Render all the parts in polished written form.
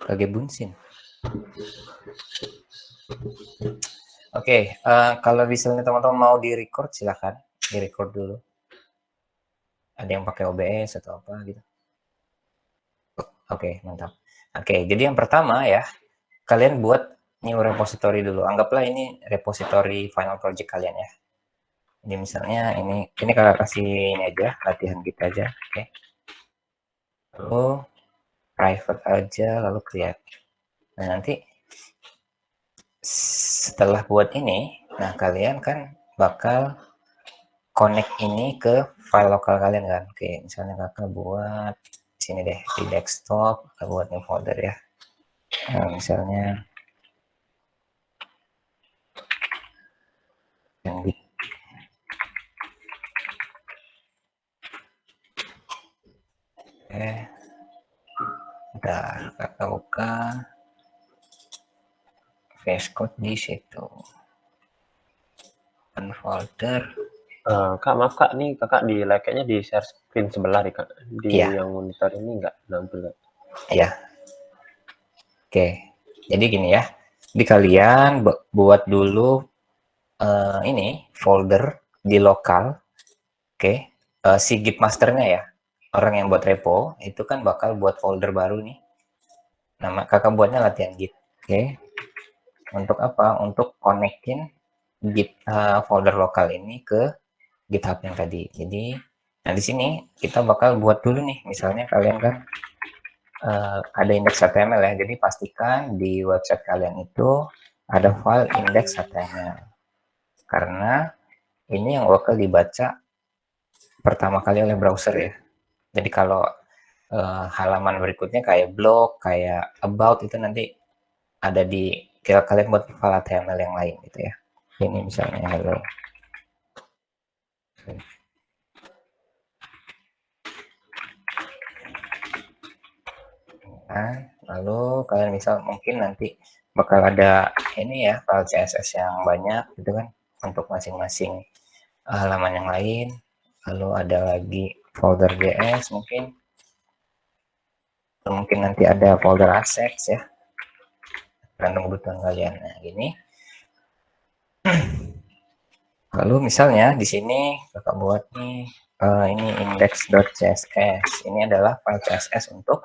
Kagebunsin. Oke, kalau misalnya teman-teman mau di-record silahkan di-record dulu. Ada yang pakai OBS atau apa gitu. Oke, mantap. Oke, jadi yang pertama ya, kalian buat new repository dulu. Anggaplah ini repository final project kalian ya. Jadi misalnya ini kakak kasih ini aja, latihan kita aja, oke. Lalu private aja, lalu create. Nah, nanti setelah buat ini, nah kalian kan bakal connect ini ke file lokal kalian kan. Oke, misalnya kakak buat sini deh di desktop, kakak buat new folder ya. Nah, misalnya yang di bentar, kakak buka VS Code di situ. Open folder. Kak, maaf Kak, nih Kakak di like-nya di share screen sebelah nih Kak. Di Iya, yang monitor ini nggak nampil Kak. iya. Oke, jadi gini ya. Di kalian buat dulu ini folder di lokal. Oke, si git masternya ya. Orang yang buat repo itu kan bakal buat folder baru nih. Nama kakak buatnya latihan git. Oke, untuk apa? Untuk connectin git folder lokal ini ke GitHub yang tadi. Jadi, nah di sini kita bakal buat dulu nih. Misalnya kalian kan ada index HTML ya. Jadi pastikan di website kalian itu ada file index HTML. Karena ini yang bakal dibaca pertama kali oleh browser ya. Jadi kalau halaman berikutnya kayak blog, kayak about itu nanti ada di kalian buat file HTML yang lain gitu ya. Ini misalnya hello. Nah, lalu kalian misal mungkin nanti bakal ada ini ya file CSS yang banyak gitu kan untuk masing-masing halaman yang lain. Lalu ada lagi folder JS mungkin nanti ada folder assets ya tergantung kebutuhan kalian. Nah gini. Lalu misalnya di sini kakak buat nih ini index.css. Ini adalah file CSS untuk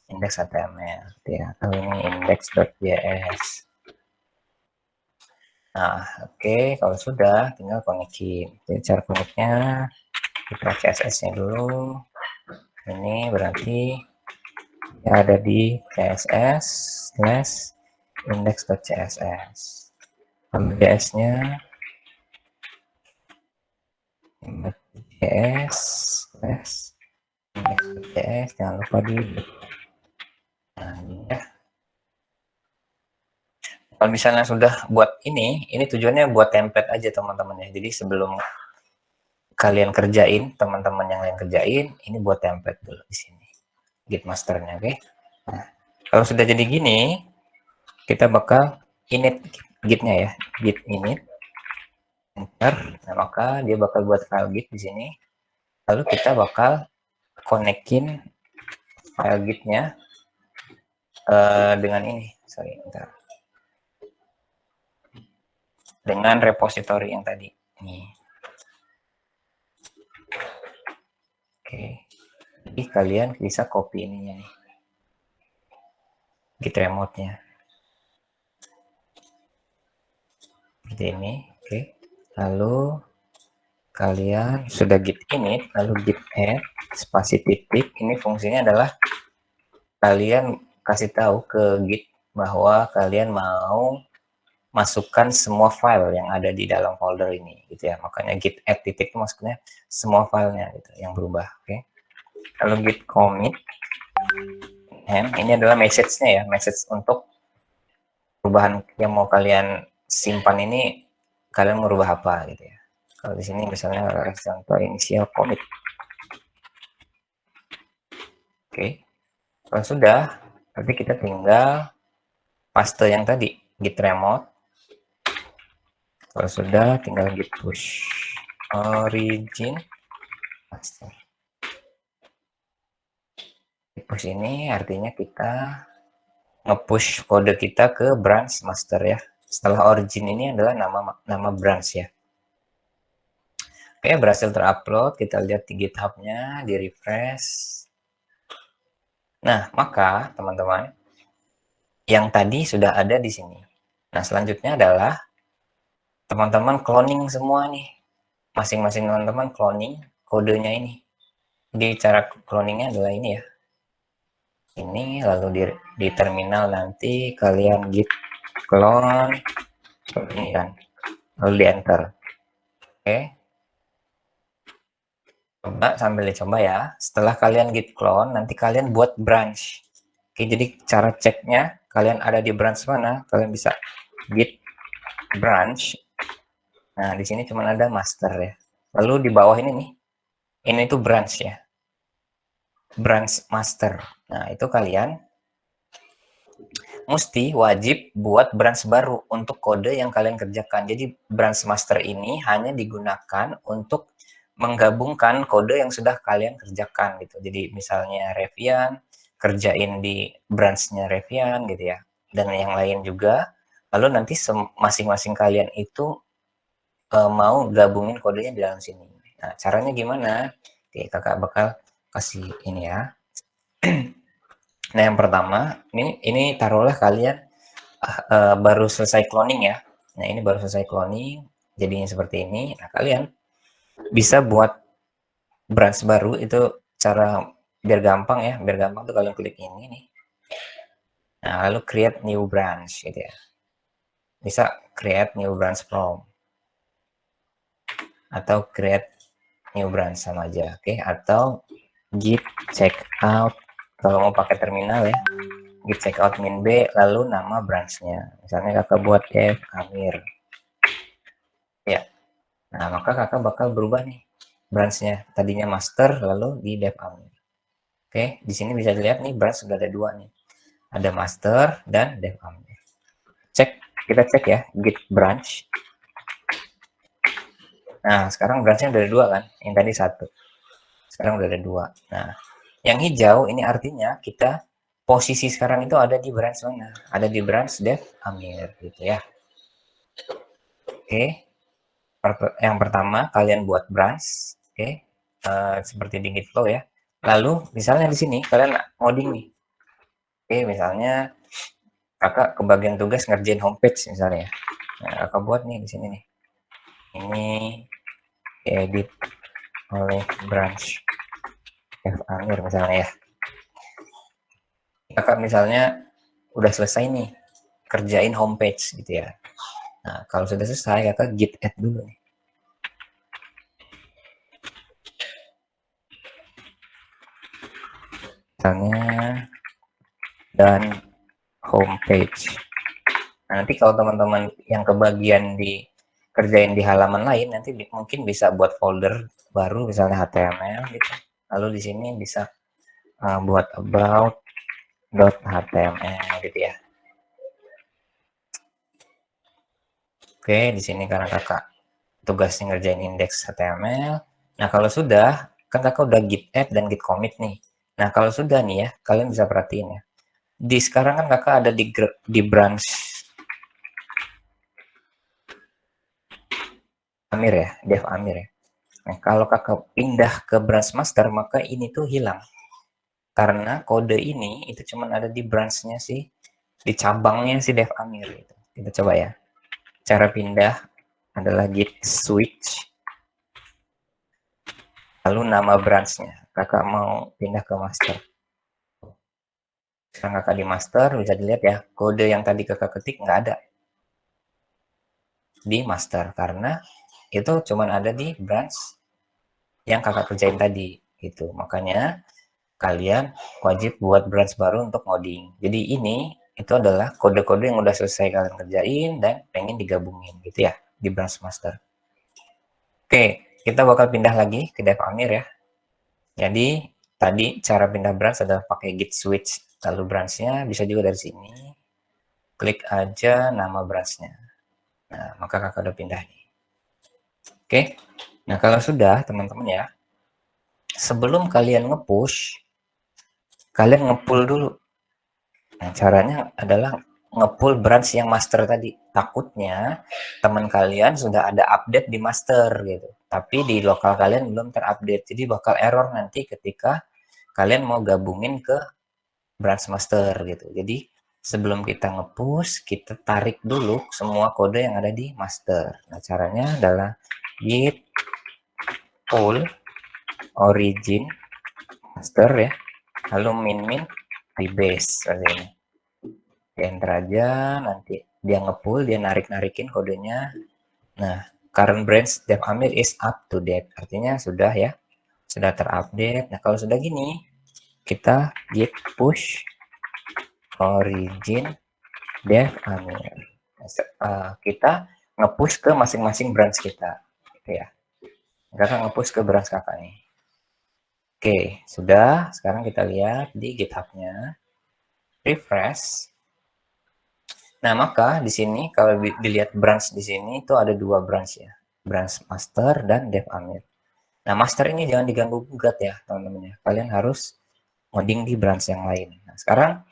index HTML gitu ya. Atau ini index.js. Nah, oke, kalau sudah tinggal konekin. Jadi cara koneknya kita CSS-nya dulu. Ini berarti ya ada di CSS slash index.css. Lalu JS-nya JS slash index.js, jangan lupa di ya. Kalau misalnya sudah buat ini tujuannya buat template aja teman-teman ya. Jadi sebelum kalian kerjain, teman-teman yang lain kerjain, ini buat template dulu di sini. Git masternya, oke? Nah, kalau sudah jadi gini, kita bakal init gitnya ya, git init, enter. Nah, maka dia bakal buat file git di sini. Lalu kita bakal konekin file gitnya dengan ini, sorry, bentar. Dengan repository yang tadi. Nih. Oke. Jadi kalian bisa copy ininya nih. Git remote-nya. Seperti ini, oke. Lalu kalian sudah git init, lalu git add, spasi titik. Ini fungsinya adalah kalian kasih tahu ke git bahwa kalian mau masukkan semua file yang ada di dalam folder ini gitu ya. Makanya git add titik itu maksudnya semua filenya gitu yang berubah, oke. Lalu git commit, ini adalah message-nya ya, message untuk perubahan yang mau kalian simpan ini, kalian merubah apa gitu ya. Kalau di sini misalnya contoh initial commit. Oke. Kalau sudah, nanti kita tinggal paste yang tadi, git remote. Kalau sudah, tinggal git push origin paste. Git push ini artinya kita nge-push kode kita ke branch master ya. Setelah origin ini adalah nama branch ya. Oke, berhasil terupload. Kita lihat di GitHub-nya, di refresh. Nah, maka teman-teman, yang tadi sudah ada di sini. Nah, selanjutnya adalah teman-teman cloning semua nih. Masing-masing teman-teman cloning kodenya ini. Jadi cara cloningnya adalah ini ya. Ini lalu di terminal nanti kalian git clone seperti ini kan. Lalu di enter. Oke. Coba sambil dicoba ya. Setelah kalian git clone, nanti kalian buat branch. Oke, jadi cara ceknya kalian ada di branch mana, kalian bisa git branch. Nah, di sini cuma ada master ya. Lalu di bawah ini nih, ini tuh branch ya. Branch master. Nah, itu kalian mesti wajib buat branch baru untuk kode yang kalian kerjakan. Jadi branch master ini hanya digunakan untuk menggabungkan kode yang sudah kalian kerjakan gitu. Jadi misalnya Revian kerjain di branch-nya Revian gitu ya. Dan yang lain juga. Lalu nanti masing-masing kalian itu mau gabungin kodenya di dalam sini. Nah, caranya gimana? Oke, kakak bakal kasih ini ya. Nah, yang pertama, ini taruhlah kalian baru selesai cloning ya. Nah, ini baru selesai cloning, jadinya seperti ini. Nah, kalian bisa buat branch baru, itu cara biar gampang ya. Biar gampang tuh kalian klik ini nih. Nah, lalu create new branch gitu ya. Bisa create new branch from. Atau create new branch sama aja, oke? Atau git checkout kalau mau pakai terminal ya. Git checkout min b lalu nama branchnya. Misalnya kakak buat dev amir. Ya. Nah, maka kakak bakal berubah nih branchnya. Tadinya master lalu di dev amir. Oke, di sini bisa dilihat nih branch sudah ada dua nih. Ada master dan dev amir. Kita cek ya git branch. Nah, sekarang branchnya udah ada dua kan? Yang tadi satu. Sekarang udah ada dua. Nah, yang hijau ini artinya kita posisi sekarang itu ada di branch mana? Ada di branch dev amir gitu ya. Oke. Yang pertama kalian buat branch, oke. Seperti di Gitflow ya. Lalu misalnya di sini kalian ngoding nih. Oke, misalnya kakak kebagian tugas ngerjain homepage misalnya. Nah, kakak buat nih di sini nih. Ini edit oleh branch dev amir misalnya ya. Kakak misalnya udah selesai nih kerjain homepage gitu ya. Nah, kalau sudah selesai kakak git add dulu nih. Misalnya dan homepage. Nah, nanti kalau teman-teman yang kebagian di kerjain di halaman lain nanti mungkin bisa buat folder baru misalnya HTML gitu. Lalu di sini bisa buat about.html gitu ya. Oke, di sini karena kakak tugasnya ngerjain indeks HTML. Nah, kalau sudah, kan kakak udah git add dan git commit nih. Nah, kalau sudah nih ya, kalian bisa perhatiin ya. Di sekarang kan kakak ada di branch Amir ya, dev Amir ya. Nah, kalau kakak pindah ke branch master, maka ini tuh hilang. Karena kode ini itu cuma ada di branch-nya sih, di cabangnya si dev Amir gitu. Kita coba ya. Cara pindah adalah git switch. Lalu nama branch-nya. Kakak mau pindah ke master. Sekarang kakak di master, bisa dilihat ya, kode yang tadi kakak ketik nggak ada di master. Karena itu cuma ada di branch yang kakak kerjain tadi. Gitu. Makanya kalian wajib buat branch baru untuk ngoding. Jadi ini itu adalah kode-kode yang udah selesai kalian kerjain dan pengen digabungin gitu ya di branch master. Oke, kita bakal pindah lagi ke dev amir ya. Jadi tadi cara pindah branch adalah pakai git switch, lalu branchnya bisa juga dari sini. Klik aja nama branchnya. Nah, maka kakak udah pindah nih. Oke, nah kalau sudah teman-teman ya, sebelum kalian nge-push, kalian nge-pull dulu. Nah, caranya adalah nge-pull branch yang master tadi. Takutnya teman kalian sudah ada update di master gitu, tapi di lokal kalian belum terupdate. Jadi bakal error nanti ketika kalian mau gabungin ke branch master gitu. Jadi sebelum kita nge-push, kita tarik dulu semua kode yang ada di master. Nah, caranya adalah git pull origin master ya, lalu min di base seperti ini. Di enter aja, nanti dia nge-pull, dia narik-narikin kodenya. Nah, current branch dev amir is up to date, artinya sudah ya, sudah terupdate. Nah, kalau sudah gini, kita git push origin dev amir. Kita nge-push ke masing-masing branch kita, gitu ya. Kakak nge-push ke branch kakak nih. Oke, sudah. Sekarang kita lihat di GitHub-nya. Refresh. Nah, maka di sini kalau dilihat branch di sini itu ada dua branch ya. Branch master dan dev amir. Nah, master ini jangan diganggu gugat ya, teman-teman ya. Kalian harus ngoding di branch yang lain. Nah, sekarang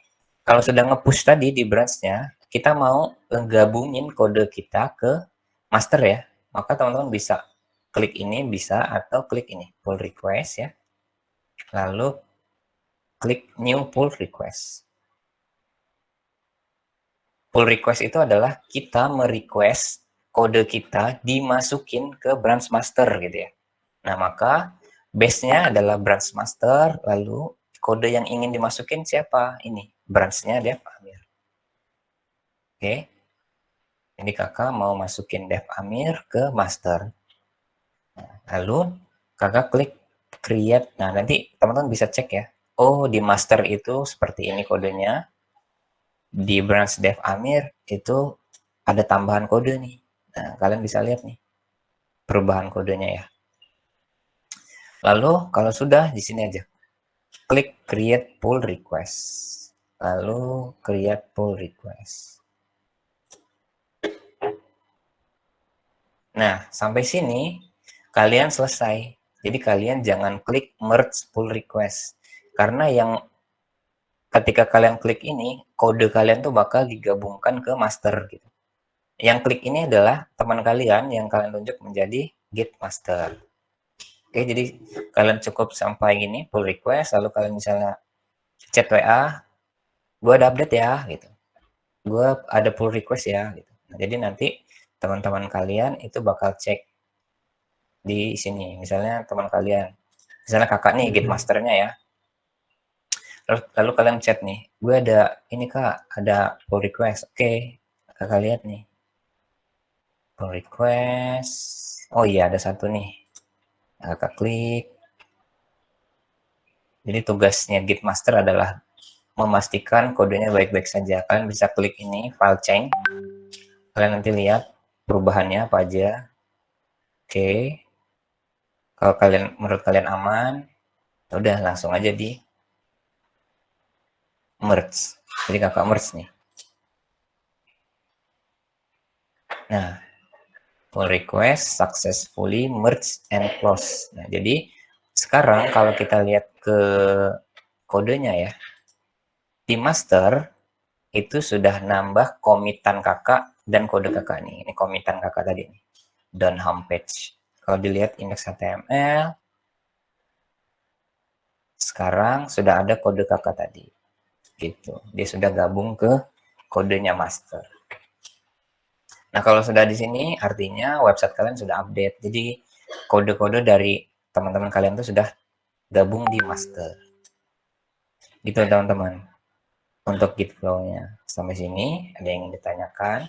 kalau sudah nge-push tadi di branch-nya, kita mau gabungin kode kita ke master ya. Maka teman-teman bisa klik ini bisa atau klik ini, pull request ya. Lalu klik new pull request. Pull request itu adalah kita merequest kode kita dimasukin ke branch master gitu ya. Nah, maka base-nya adalah branch master, lalu kode yang ingin dimasukin siapa? Ini, branch-nya dev amir. Oke. Jadi kakak mau masukin dev amir ke master. Nah, lalu kakak klik create. Nah, nanti teman-teman bisa cek ya. Oh, di master itu seperti ini kodenya. Di branch dev amir itu ada tambahan kode nih. Nah, kalian bisa lihat nih perubahan kodenya ya. Lalu kalau sudah di sini aja klik create pull request. Lalu create pull request. Nah, sampai sini kalian selesai. Jadi kalian jangan klik merge pull request. Karena yang ketika kalian klik ini, kode kalian tuh bakal digabungkan ke master gitu. Yang klik ini adalah teman kalian yang kalian tunjuk menjadi git master. Oke, jadi kalian cukup sampai gini pull request, lalu kalian misalnya chat WA, gue ada update ya gitu. Gue ada pull request ya gitu. Nah, jadi nanti teman-teman kalian itu bakal cek di sini. Misalnya teman kalian, misalnya kakak nih git masternya ya. Lalu kalian chat nih, gue ada ini kak, ada pull request. Oke, kakak lihat nih. Pull request. Oh iya, ada satu nih. Nah, kakak klik. Jadi tugasnya git master adalah memastikan kodenya baik-baik saja. Kalian bisa klik ini, file change. Kalian nanti lihat perubahannya apa aja. Oke. Kalau menurut kalian aman, udah langsung aja di merge. Jadi kakak merge nih. Nah, pull request successfully merge and close. Nah, jadi sekarang kalau kita lihat ke kodenya ya, di master itu sudah nambah komitan kakak dan kode kakak nih. Ini komitan kakak tadi nih. Dan homepage. Kalau dilihat index HTML, sekarang sudah ada kode kakak tadi. Gitu. Dia sudah gabung ke kodenya master. Nah, kalau sudah di sini artinya website kalian sudah update. Jadi kode-kode dari teman-teman kalian itu sudah gabung di master. Gitu teman-teman. Untuk git flow-nya. Sampai sini ada yang ingin ditanyakan?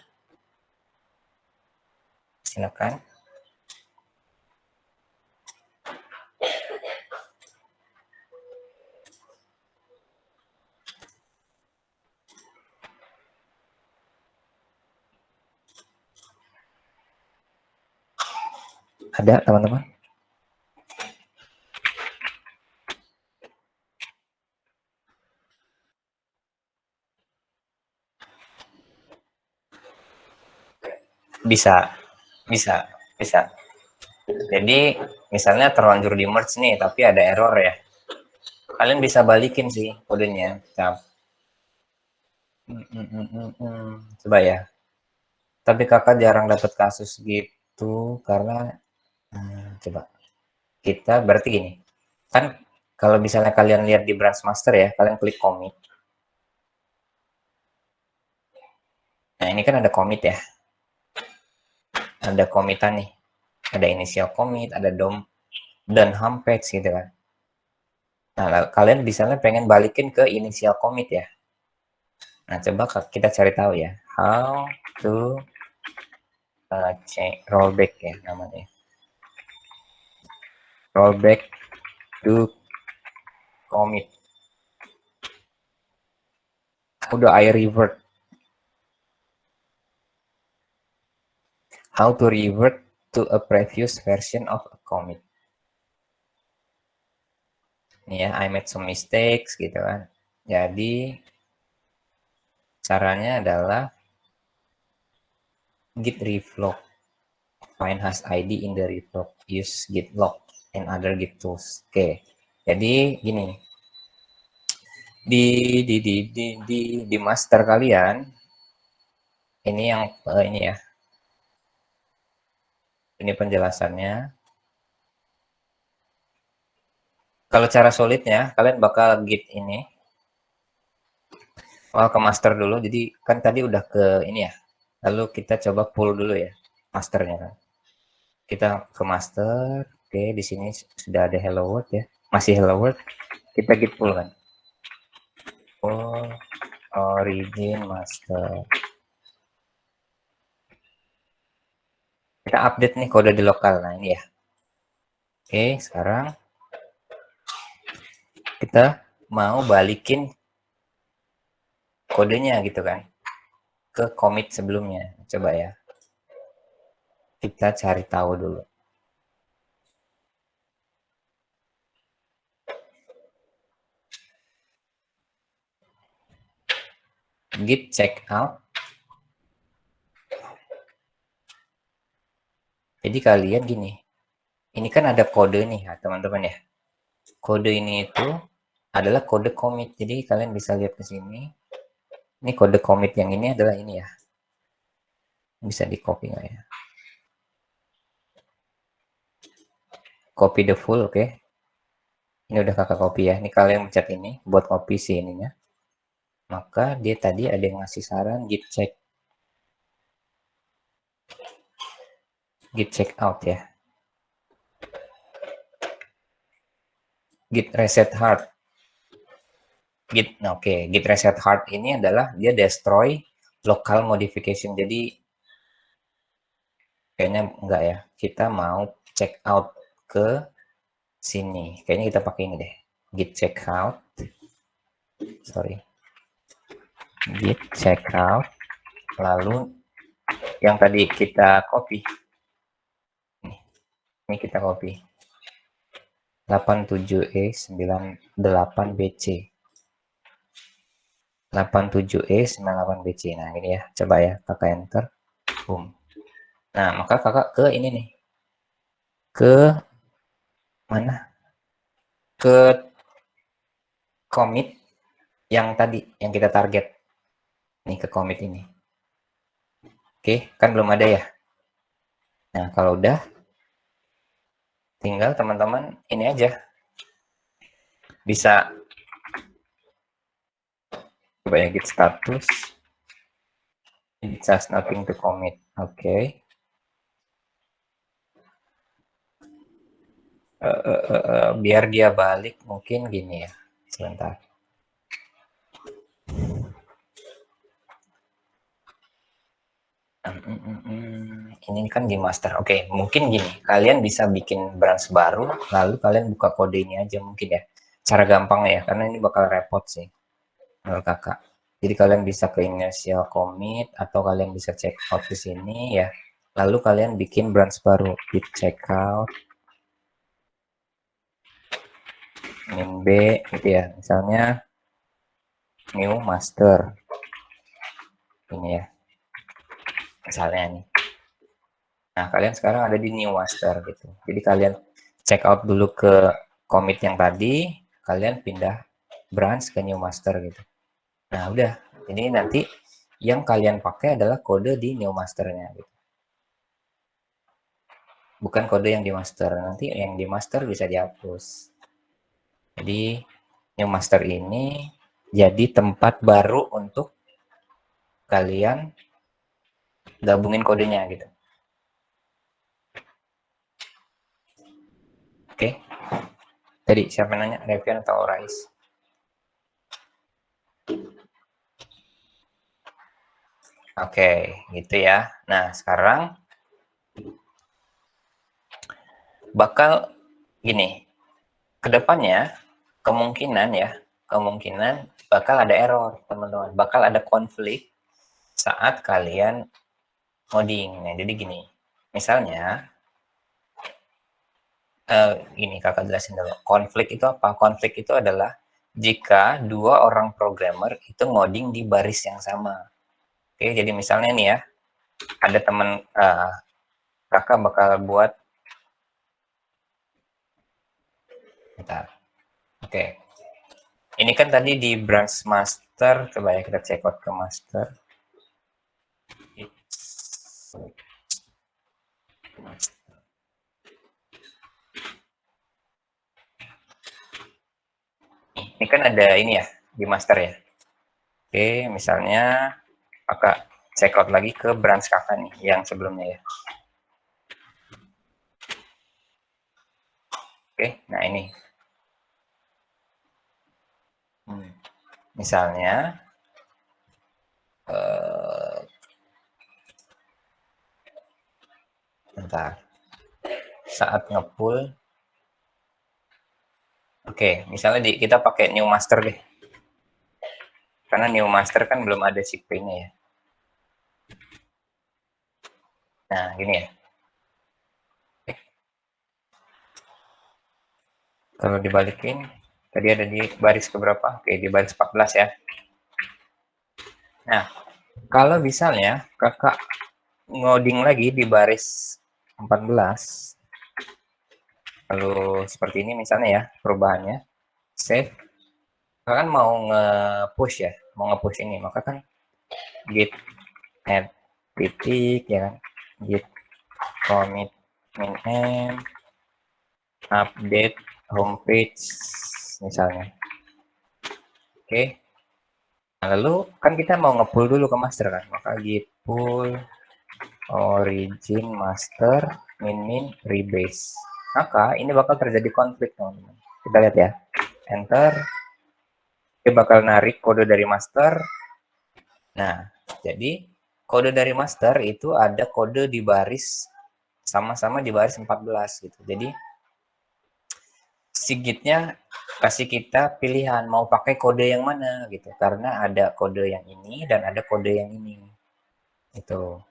Silakan. Ada teman-teman? Bisa, bisa, bisa. Jadi misalnya terlanjur di merge nih, tapi ada error ya. Kalian bisa balikin sih kodenya. Coba ya. Tapi kakak jarang dapat kasus gitu karena coba kita berarti gini. Kan kalau misalnya kalian lihat di branch master ya, kalian klik commit. Nah, ini kan ada commit ya. Ada commitan nih. Ada initial commit, ada DOM dan home page gitu kan. Nah, kalian misalnya pengen balikin ke initial commit ya. Nah, coba kita cari tahu ya. How to change rollback ya namanya. Rollback to commit. How do I revert? How to revert to a previous version of a commit. Nih ya, I made some mistakes gitu kan. Jadi caranya adalah git reflog. Find hash ID in the reflog. Use git log and other git tools. Oke. Jadi gini. Di master kalian ini yang ini ya. Ini penjelasannya. Kalau cara solidnya, kalian bakal git ini. Ke master dulu. Jadi kan tadi udah ke ini ya. Lalu kita coba pull dulu ya masternya kan. Kita ke master. Oke, di sini sudah ada hello world ya. Masih hello world. Kita git pull kan. Pull origin master. Kita update nih kode di lokal. Nah, ini ya. Oke, sekarang kita mau balikin kodenya gitu kan ke commit sebelumnya. Coba ya. Kita cari tahu dulu. Git checkout. Jadi kalian gini. Ini kan ada kode nih ya, teman-teman ya. Kode ini itu adalah kode commit. Jadi kalian bisa lihat ke sini. Ini kode commit yang ini adalah ini ya. Bisa di copy nggak ya? Copy the full, oke. Okay. Ini udah kakak copy ya. Ini kalian pencet ini buat copy si ininya. Maka dia tadi ada yang ngasih saran git check. Git check out ya. Git reset hard. Git reset hard ini adalah dia destroy local modification. Jadi kayaknya enggak ya. Kita mau check out ke sini. Kayaknya kita pakai ini deh. Git check out. Sorry. Git check out. Lalu yang tadi kita copy. Ini kita copy. 87E98BC. 87E98BC. Nah, ini ya. Coba ya, kakak enter. Boom. Nah, maka kakak ke ini nih. Ke mana? Ke commit yang tadi, yang kita target. Nih ke commit ini. Oke, kan belum ada ya. Nah, kalau udah, tinggal teman-teman ini aja. Bisa coba ya git status. It has nothing to commit. Oke. Biar dia balik mungkin gini ya. Sebentar. Ini kan di master. Oke, mungkin gini. Kalian bisa bikin branch baru, lalu kalian buka kode ini aja mungkin ya. Cara gampangnya ya, karena ini bakal repot sih menurut kakak. Jadi kalian bisa ke initial commit atau kalian bisa check out di sini ya. Lalu kalian bikin branch baru, git checkout min b gitu ya. Misalnya new master. Ini ya. Misalnya nih. Nah, kalian sekarang ada di new master gitu. Jadi kalian check out dulu ke commit yang tadi, kalian pindah branch ke new master gitu. Nah, udah. Jadi nanti yang kalian pakai adalah kode di new masternya gitu. Bukan kode yang di master, nanti yang di master bisa dihapus. Jadi new master ini jadi tempat baru untuk kalian gabungin kodenya gitu. Oke. Tadi siapa nanya, Revian atau Rais? Oke, gitu ya. Nah, sekarang bakal gini. Kedepannya kemungkinan bakal ada error, teman-teman. Bakal ada konflik saat kalian coding. Nah, jadi gini. Misalnya ini kakak jelasin dulu. Konflik itu apa? Konflik itu adalah jika dua orang programmer itu ngoding di baris yang sama. Oke, jadi misalnya nih ya, ada teman kakak bakal buat, bentar. Oke, ini kan tadi di branch master, coba ya kita check out ke master. Ini kan ada ini ya, di master ya. Oke, misalnya kakak check out lagi ke branch kakak nih, yang sebelumnya ya. Oke, nah ini. Misalnya, bentar, saat ngepull, oke, misalnya kita pakai new master deh, karena new master kan belum ada CP-nya ya. Nah, gini ya. Kalau dibalikin, tadi ada di baris keberapa? Oke, di baris 14 ya. Nah, kalau misalnya kakak ngoding lagi di baris 14, lalu seperti ini misalnya ya perubahannya, save, kakak kan mau nge-push ya, mau nge-push ini, maka kan git add titik ya kan, git commit min m, update homepage misalnya. Oke. Nah, lalu kan kita mau nge-pull dulu ke master kan, maka git pull origin master min rebase. Maka ini bakal terjadi konflik, teman-teman. Kita lihat ya. Enter. Dia bakal narik kode dari master. Nah, jadi kode dari master itu ada kode di baris sama-sama di baris 14 gitu. Jadi si gitnya kasih kita pilihan mau pakai kode yang mana gitu. Karena ada kode yang ini dan ada kode yang ini. Itu.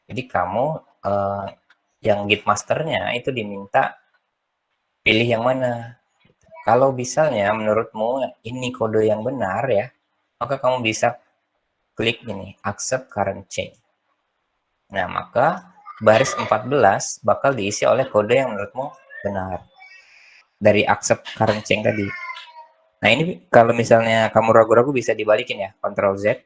Jadi kamu yang git masternya itu diminta pilih yang mana. Kalau misalnya menurutmu ini kode yang benar ya, maka kamu bisa klik ini, accept current change. Nah, maka baris 14 bakal diisi oleh kode yang menurutmu benar. Dari accept current change tadi. Nah, ini kalau misalnya kamu ragu-ragu bisa dibalikin ya, Ctrl Z.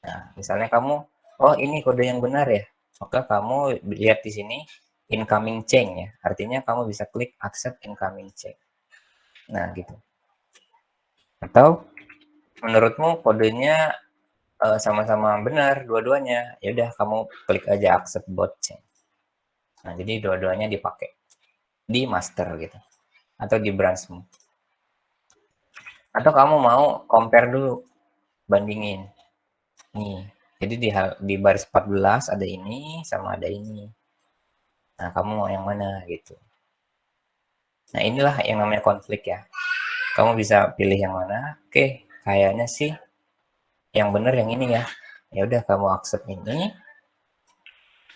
Nah, misalnya kamu, oh ini kode yang benar ya, maka kamu lihat di sini incoming change ya. Artinya kamu bisa klik accept incoming change. Nah, gitu. Atau menurutmu kodenya sama-sama benar dua-duanya, ya udah kamu klik aja accept both change. Nah, jadi dua-duanya dipakai di master gitu atau di branchmu. Atau kamu mau compare dulu, bandingin. Nih, jadi di baris 14 ada ini sama ada ini. Nah, kamu mau yang mana gitu. Nah, inilah yang namanya konflik ya. Kamu bisa pilih yang mana. Oke, kayaknya sih yang benar yang ini ya. Ya udah kamu accept ini.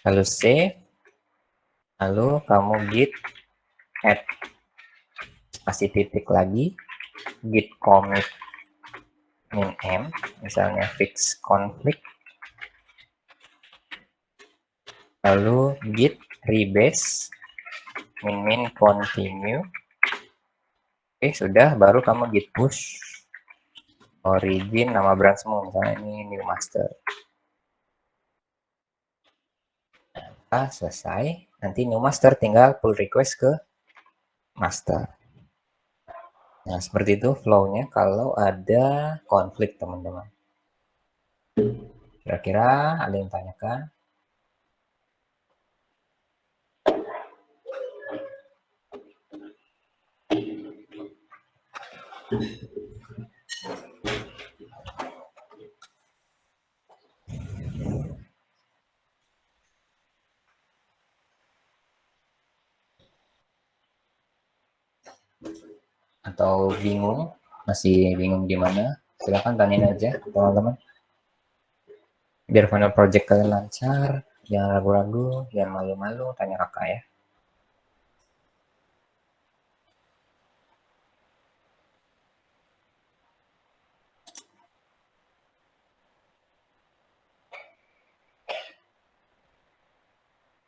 Lalu save. Lalu kamu git add. Kasih titik lagi. Git commit min m. Misalnya fix conflict. Lalu git rebase min continue. Oke, sudah, baru kamu git push. origin nama branchmu, misalnya ini new master. Nah, selesai. Nanti new master tinggal pull request ke master. Nah, seperti itu flow-nya kalau ada konflik, teman-teman. Kira-kira ada yang tanyakan? Atau bingung? Masih bingung gimana? Silahkan tanyain aja, teman-teman. Biar final project kalian lancar, jangan ragu-ragu, jangan malu-malu, tanya kakak ya.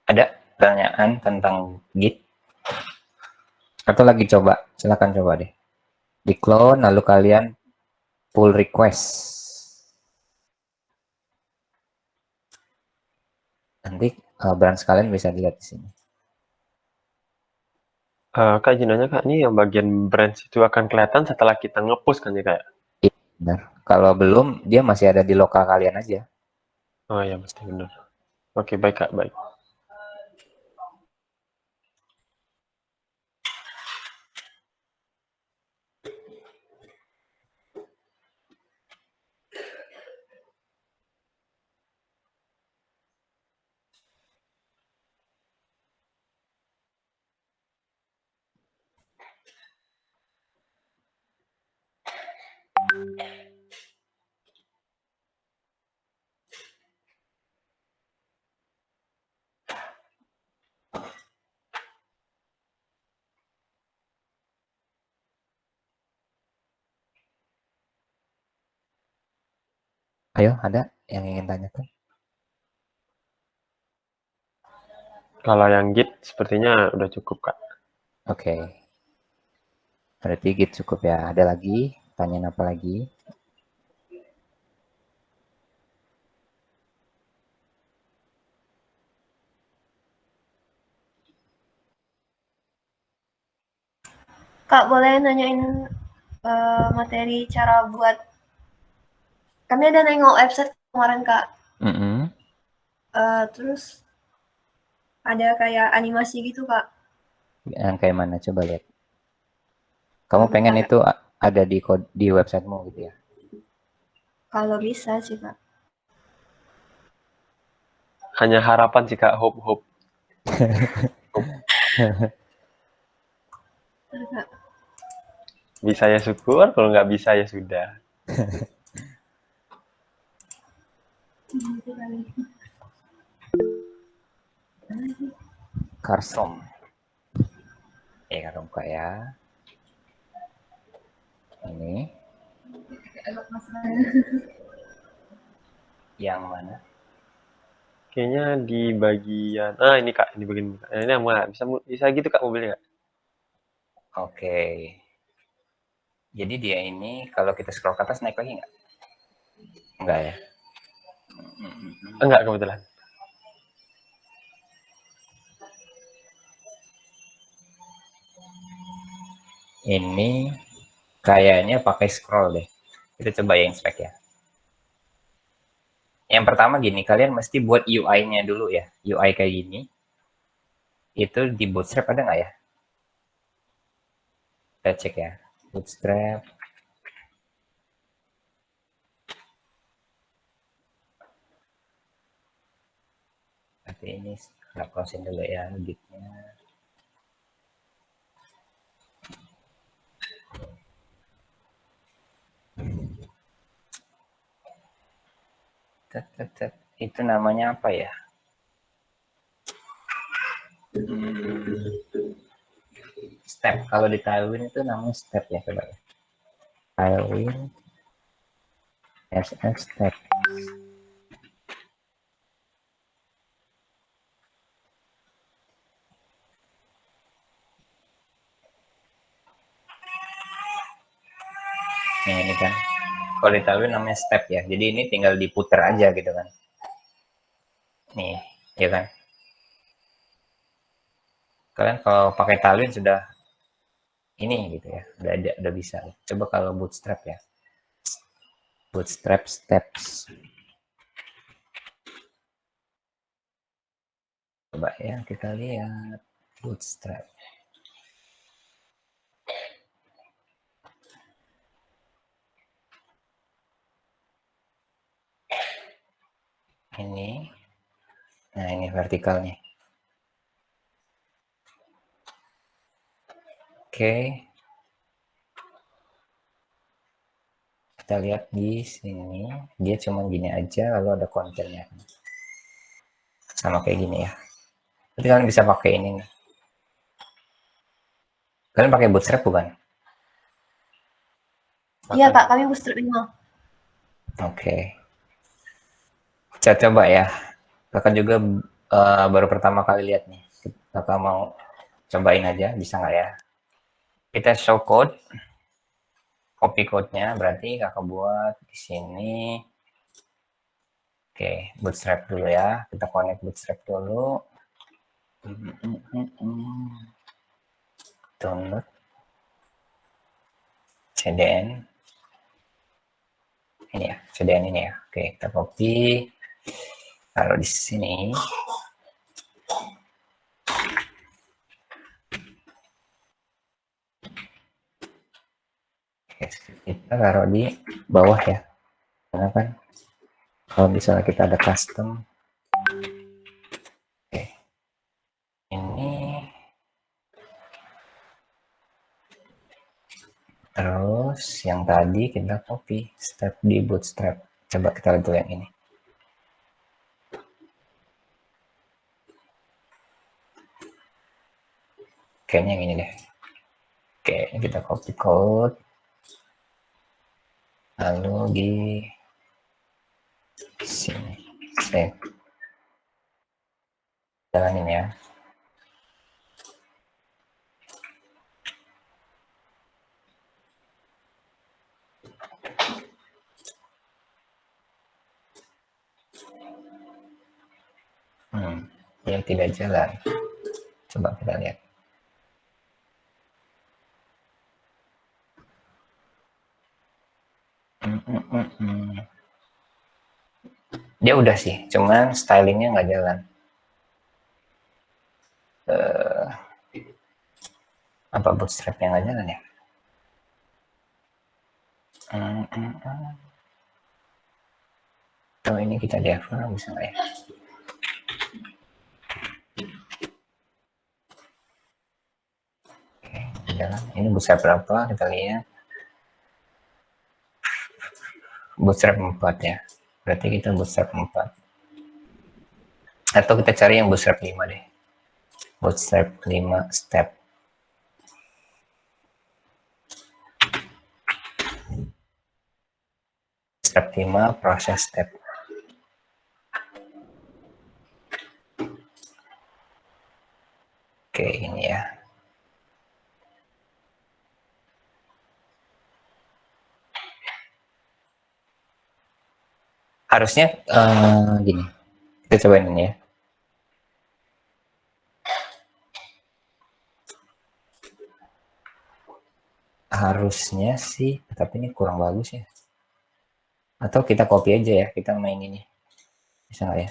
Ada pertanyaan tentang Git? Atau lagi coba? Silahkan coba deh. Di clone, lalu kalian pull request. Nanti branch kalian bisa dilihat di sini. Kak, izin nanya Kak, ini yang bagian branch itu akan kelihatan setelah kita nge-push kan ya Kak? Iya, benar. Kalau belum, dia masih ada di lokal kalian aja. Oh ya, pasti benar. Oke, baik Kak, baik. Ayo, ada yang ingin tanyakan? Kalau yang Git sepertinya udah cukup Kak. Oke. Berarti Git cukup ya. Ada lagi? Tanyain apa lagi? Kak, boleh nanyain materi cara buat, kami ada nengok website kemarin Kak. Terus ada kayak animasi gitu Kak. Yang kayak mana? Coba lihat. Kamu pengen itu ada di websitemu gitu ya? Kalau bisa sih Kak. Hanya harapan sih Kak, hope. Bisa ya syukur, kalau nggak bisa ya sudah. Karsom. Kakak buka ya. Ini. Yang mana? Kayaknya di bagian, ini Kak, di bagian ini yang mana? Bisa gitu Kak mobilnya Kak? Oke. Jadi dia ini kalau kita scroll ke atas naik lagi nggak? Enggak ya? Enggak kebetulan. Ini kayaknya pakai scroll deh. Kita coba yang spek ya. Yang pertama gini, kalian mesti buat UI-nya dulu ya. UI kayak gini. Itu di Bootstrap ada nggak ya? Kita cek ya. Bootstrap. Tapi ini kita close dulu ya gitnya. Itu namanya apa ya? Step. Kalau di Tailwind itu namanya step ya, coba ya. Tailwind SS step. Nah, ini kan Kalau di Tailwind namanya step ya. Jadi ini tinggal diputer aja gitu kan. Nih, ya kan. Kalian kalau pakai Tailwind sudah ini gitu ya, udah bisa. Coba kalau bootstrap ya. Bootstrap steps. Coba ya kita lihat bootstrap. Ini. Nah, ini vertikal nih. Oke. Kita lihat di sini, dia cuma gini aja lalu ada kontennya. Sama kayak gini ya. Jadi kalian bisa pakai ini nih. Kalian pakai bootstrap bukan? Iya Kak, kami bootstrap 5. Oke. Kita coba ya. Kakak juga baru pertama kali lihat nih. Kakak mau cobain aja, bisa nggak ya? Kita show code. Copy code-nya berarti kakak buat di sini. Oke, bootstrap dulu ya. Kita connect bootstrap dulu. Download. CDN. Ini ya, CDN ini ya. Oke, kita copy. Taruh di sini. Oke, kita taruh di bawah ya. Karena kan kalau misalnya kita ada custom. Oke. Ini terus yang tadi kita copy step di bootstrap. Coba kita lihat dulu yang ini. Kayaknya yang ini deh. Oke, kita copy code. Lalu di sini. Save. Jalanin ya. Yang tidak jalan. Coba kita lihat. Dia udah sih, cuman stylingnya nggak jalan. Apa bootstrapnya nggak jalan ya? Oh, ini kita diagram bisa nggak ya? Oke, jalan. Ini bootstrap berapa? Kita lihat. Bootstrap 4 ya. Berarti kita bootstrap 4. Atau kita cari yang bootstrap 5 deh. Bootstrap 5 step. Step 5 proses step. Oke, ini ya. Harusnya gini. Kita cobain ini ya. Harusnya sih, tapi ini kurang bagus ya. Atau kita copy aja ya, kita main ini. Bisa nggak ya?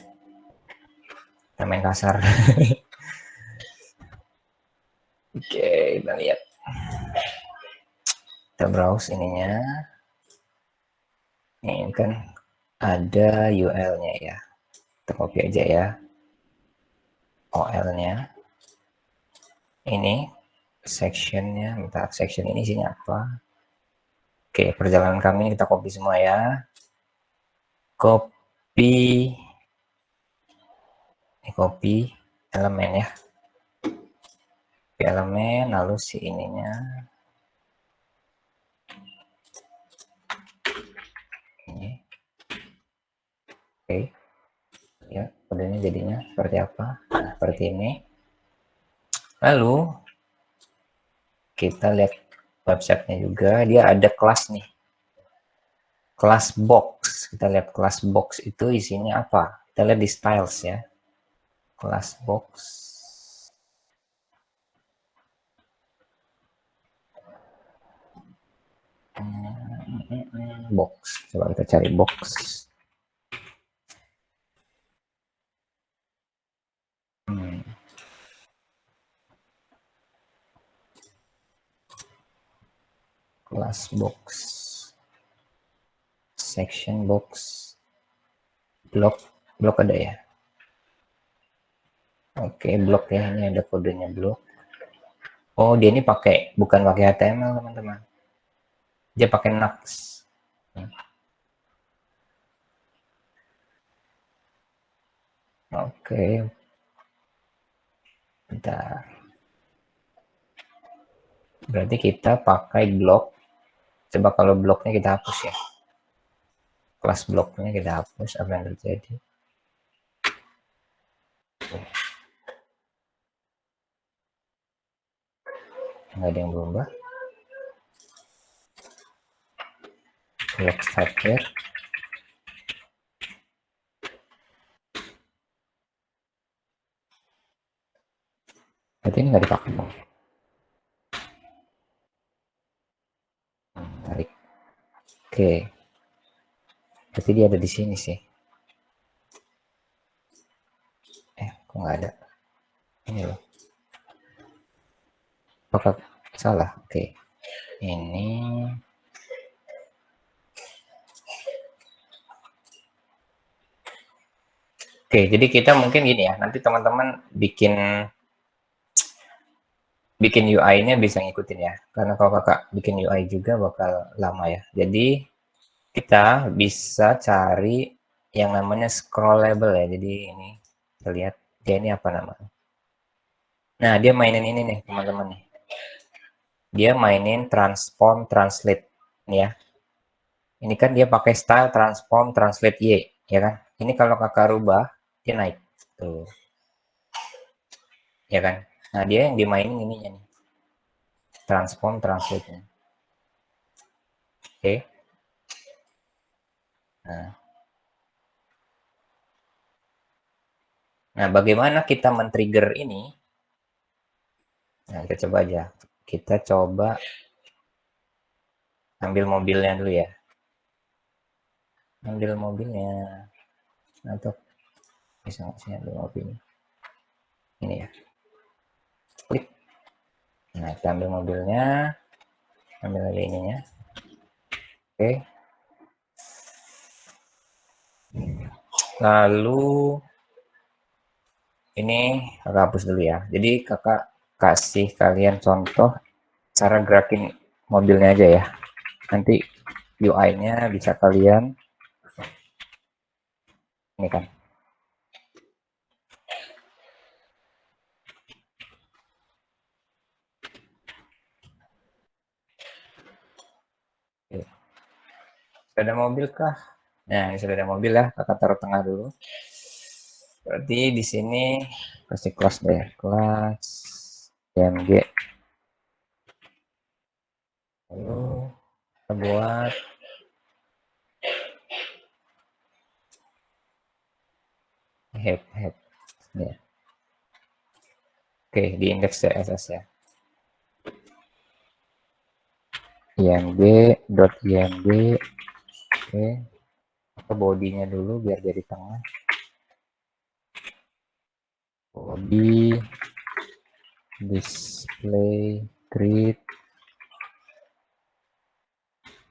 Kita main kasar. Oke, kita lihat. Kita browse ininya. Ini kan ada UL-nya ya. Kita copy aja ya. OL-nya. Ini section-nya. Bentar, section ini isinya apa? Oke, perjalanan kami kita copy semua ya. Copy. Ini copy elemen ya. Copy elemen, lalu si ininya. Ini. Oke. Ya, kodenya jadinya seperti apa? Nah, seperti ini. Lalu kita lihat websitenya juga, dia ada kelas nih. Class box. Kita lihat class box itu isinya apa. Kita lihat di styles ya. Class box. Box. Coba kita cari box. Class box. Section box. Block. Block ada ya. Oke, block ya. Ini ada kodenya block. Oh, dia ini bukan pakai HTML, teman-teman. Dia pakai Nux. Oke. Bentar. Berarti kita pakai blok. Coba kalau bloknya kita hapus ya. Kelas bloknya kita hapus, apa yang terjadi? Nggak ada yang berubah. Block starter. Berarti ini nggak dipakai. Tarik. Oke. Berarti dia ada di sini sih. Kok nggak ada? Ini loh. Apakah salah? Oke. Ini. Oke, jadi kita mungkin gini ya. Nanti teman-teman bikin UI-nya bisa ngikutin ya. Karena kalau kakak bikin UI juga bakal lama ya. Jadi kita bisa cari yang namanya scrollable ya. Jadi ini kita lihat dia ini apa namanya. Nah, dia mainin ini nih teman-teman nih. Dia mainin transform translate nih ya. Ini kan dia pakai style transform translate Y, ya kan? Ini kalau kakak rubah dia naik tuh. Ya kan? Nah, dia yang dimainin ininya nih. Transform translate-nya. Oke. Nah, bagaimana kita men-trigger ini? Nah, kita coba aja. Kita coba ambil mobilnya dulu ya. Ambil mobilnya. Atau bisa nggak sih ambil mobilnya? Ini ya. Klik. Nah, kita ambil mobilnya. Ambil lagi ininya. Oke. Lalu ini kakak hapus dulu ya. Jadi kakak kasih kalian contoh cara gerakin mobilnya aja ya. Nanti UI-nya bisa kalian ini kan. Oke. Sepeda mobil kah? Nah, ini sudah ada mobil ya. Kakak taruh tengah dulu. Berarti di sini kasih kelas deh. Kelas IMG. Lalu kita buat head. Ya. Oke, di indeks CSS ya. img.img. Oke. Kita bodinya dulu biar jadi tengah. Body display grid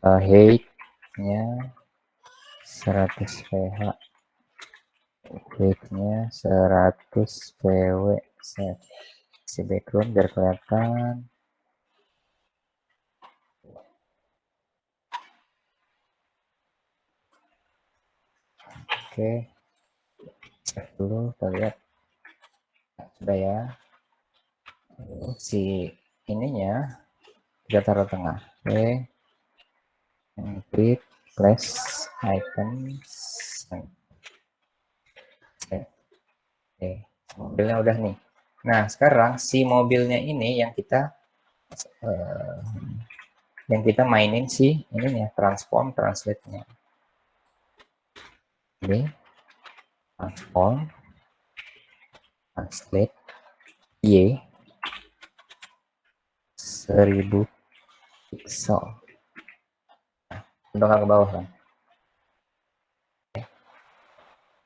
height-nya 100 ph, width-nya 100 pw, set si background biar kelihatan. Oke, cek dulu, kita lihat sudah ya. Si ininya kita taruh tengah. Oke, grid place items. Oke, mobilnya udah nih. Nah, sekarang si mobilnya ini yang kita yang kita mainin sih ininya, transform translate-nya. Ini transform translate Y 1000 pixel. Udah ke bawah kan?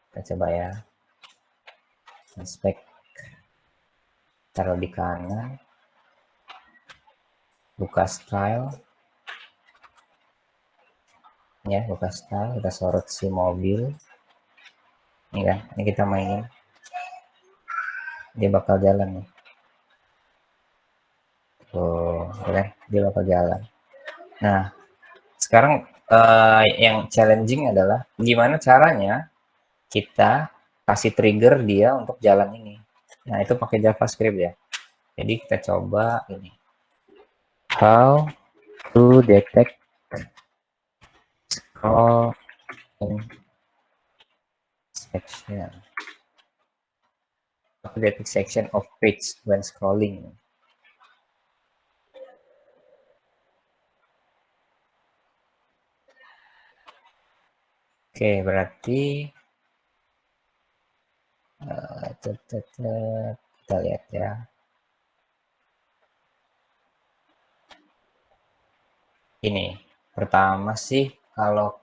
Kita coba ya. Inspect. Taruh di kanan. Buka style. Ya, buka style. Kita sorot si mobil. Ini kan, ini kita mainin. Dia bakal jalan nih. Tuh, kan? Dia bakal jalan. Nah, sekarang yang challenging adalah gimana caranya kita kasih trigger dia untuk jalan ini. Nah, itu pakai JavaScript ya. Jadi kita coba ini. How to detect scroll section. How to detect section of page when scrolling. Oke, berarti kita lihat ya. Ini pertama sih kalau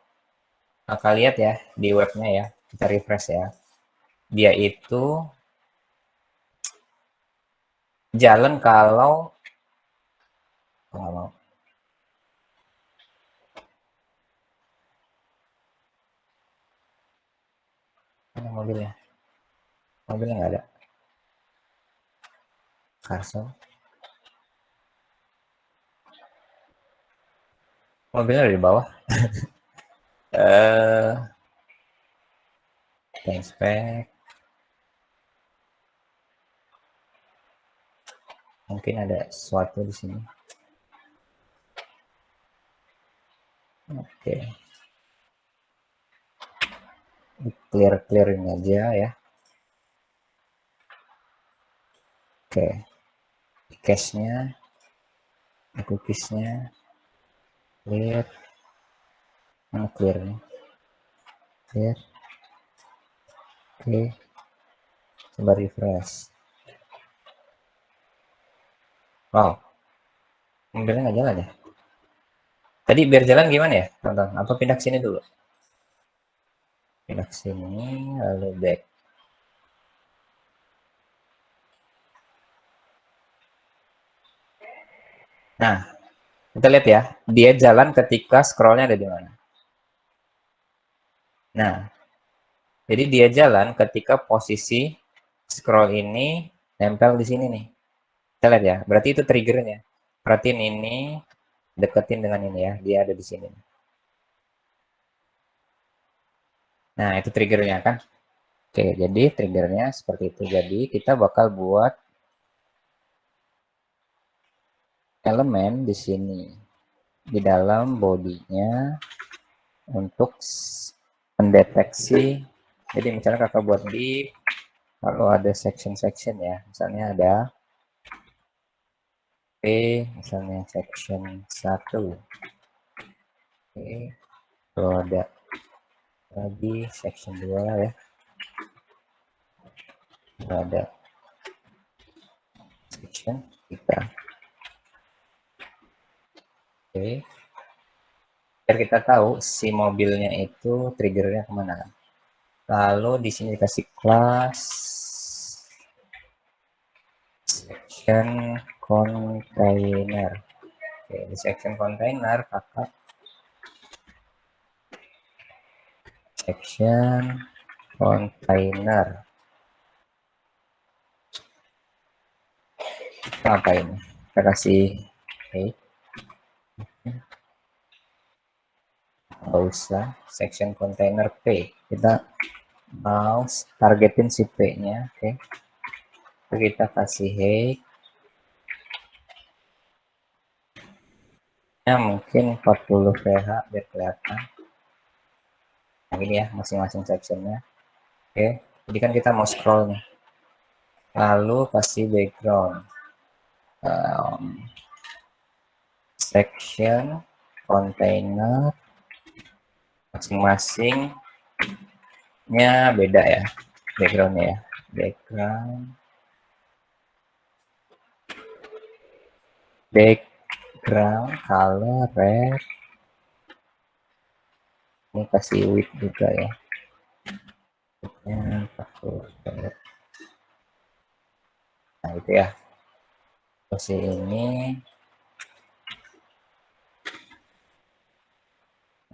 kakak lihat ya di webnya ya, kita refresh ya. Dia itu jalan kalau nggak mau. Mana mobilnya? Mobilnya nggak ada. Carson. Mobilnya ada di bawah. Inspect. Mungkin ada sesuatu di sini. Oke. Clearin aja ya. Oke. Cache-nya, cookies-nya, clear. Mana clear-nya? Clear. Oke. Coba refresh. Wow. Mobilnya nggak jalan ya? Tadi biar jalan gimana ya? Tonton. Apa pindah ke sini dulu? Pindah ke sini, lalu back. Nah, kita lihat ya. Dia jalan ketika scrollnya ada di mana. Nah, jadi dia jalan ketika posisi scroll ini nempel di sini nih. Kita lihat ya. Berarti itu triggernya. Perhatiin ini, deketin dengan ini ya. Dia ada di sini. Nah, itu triggernya kan. Oke, jadi triggernya seperti itu. Jadi kita bakal buat elemen di sini di dalam bodinya untuk mendeteksi. Jadi misalnya kakak buat di kalau ada section ya, misalnya ada P, misalnya section 1. Oke, kalau ada lagi section 2 ya, kalau ada section 3. Oke, biar kita tahu si mobilnya itu triggernya kemana. Lalu di sini dikasih class section container. Oke, di section container kakak section container. Apa ini? Kita kasih nggak usah section container P. Kita mau targetin si P-nya. Oke. Kita kasih height. Ya, mungkin 40 pH biar kelihatan. Nah, ini ya masing-masing sectionnya. Oke. Jadi kan kita mau scroll nih. Lalu kasih background. section, container, masing-masingnya beda ya, backgroundnya ya, background color red, ini kasih width juga ya, nah itu ya. Terus ini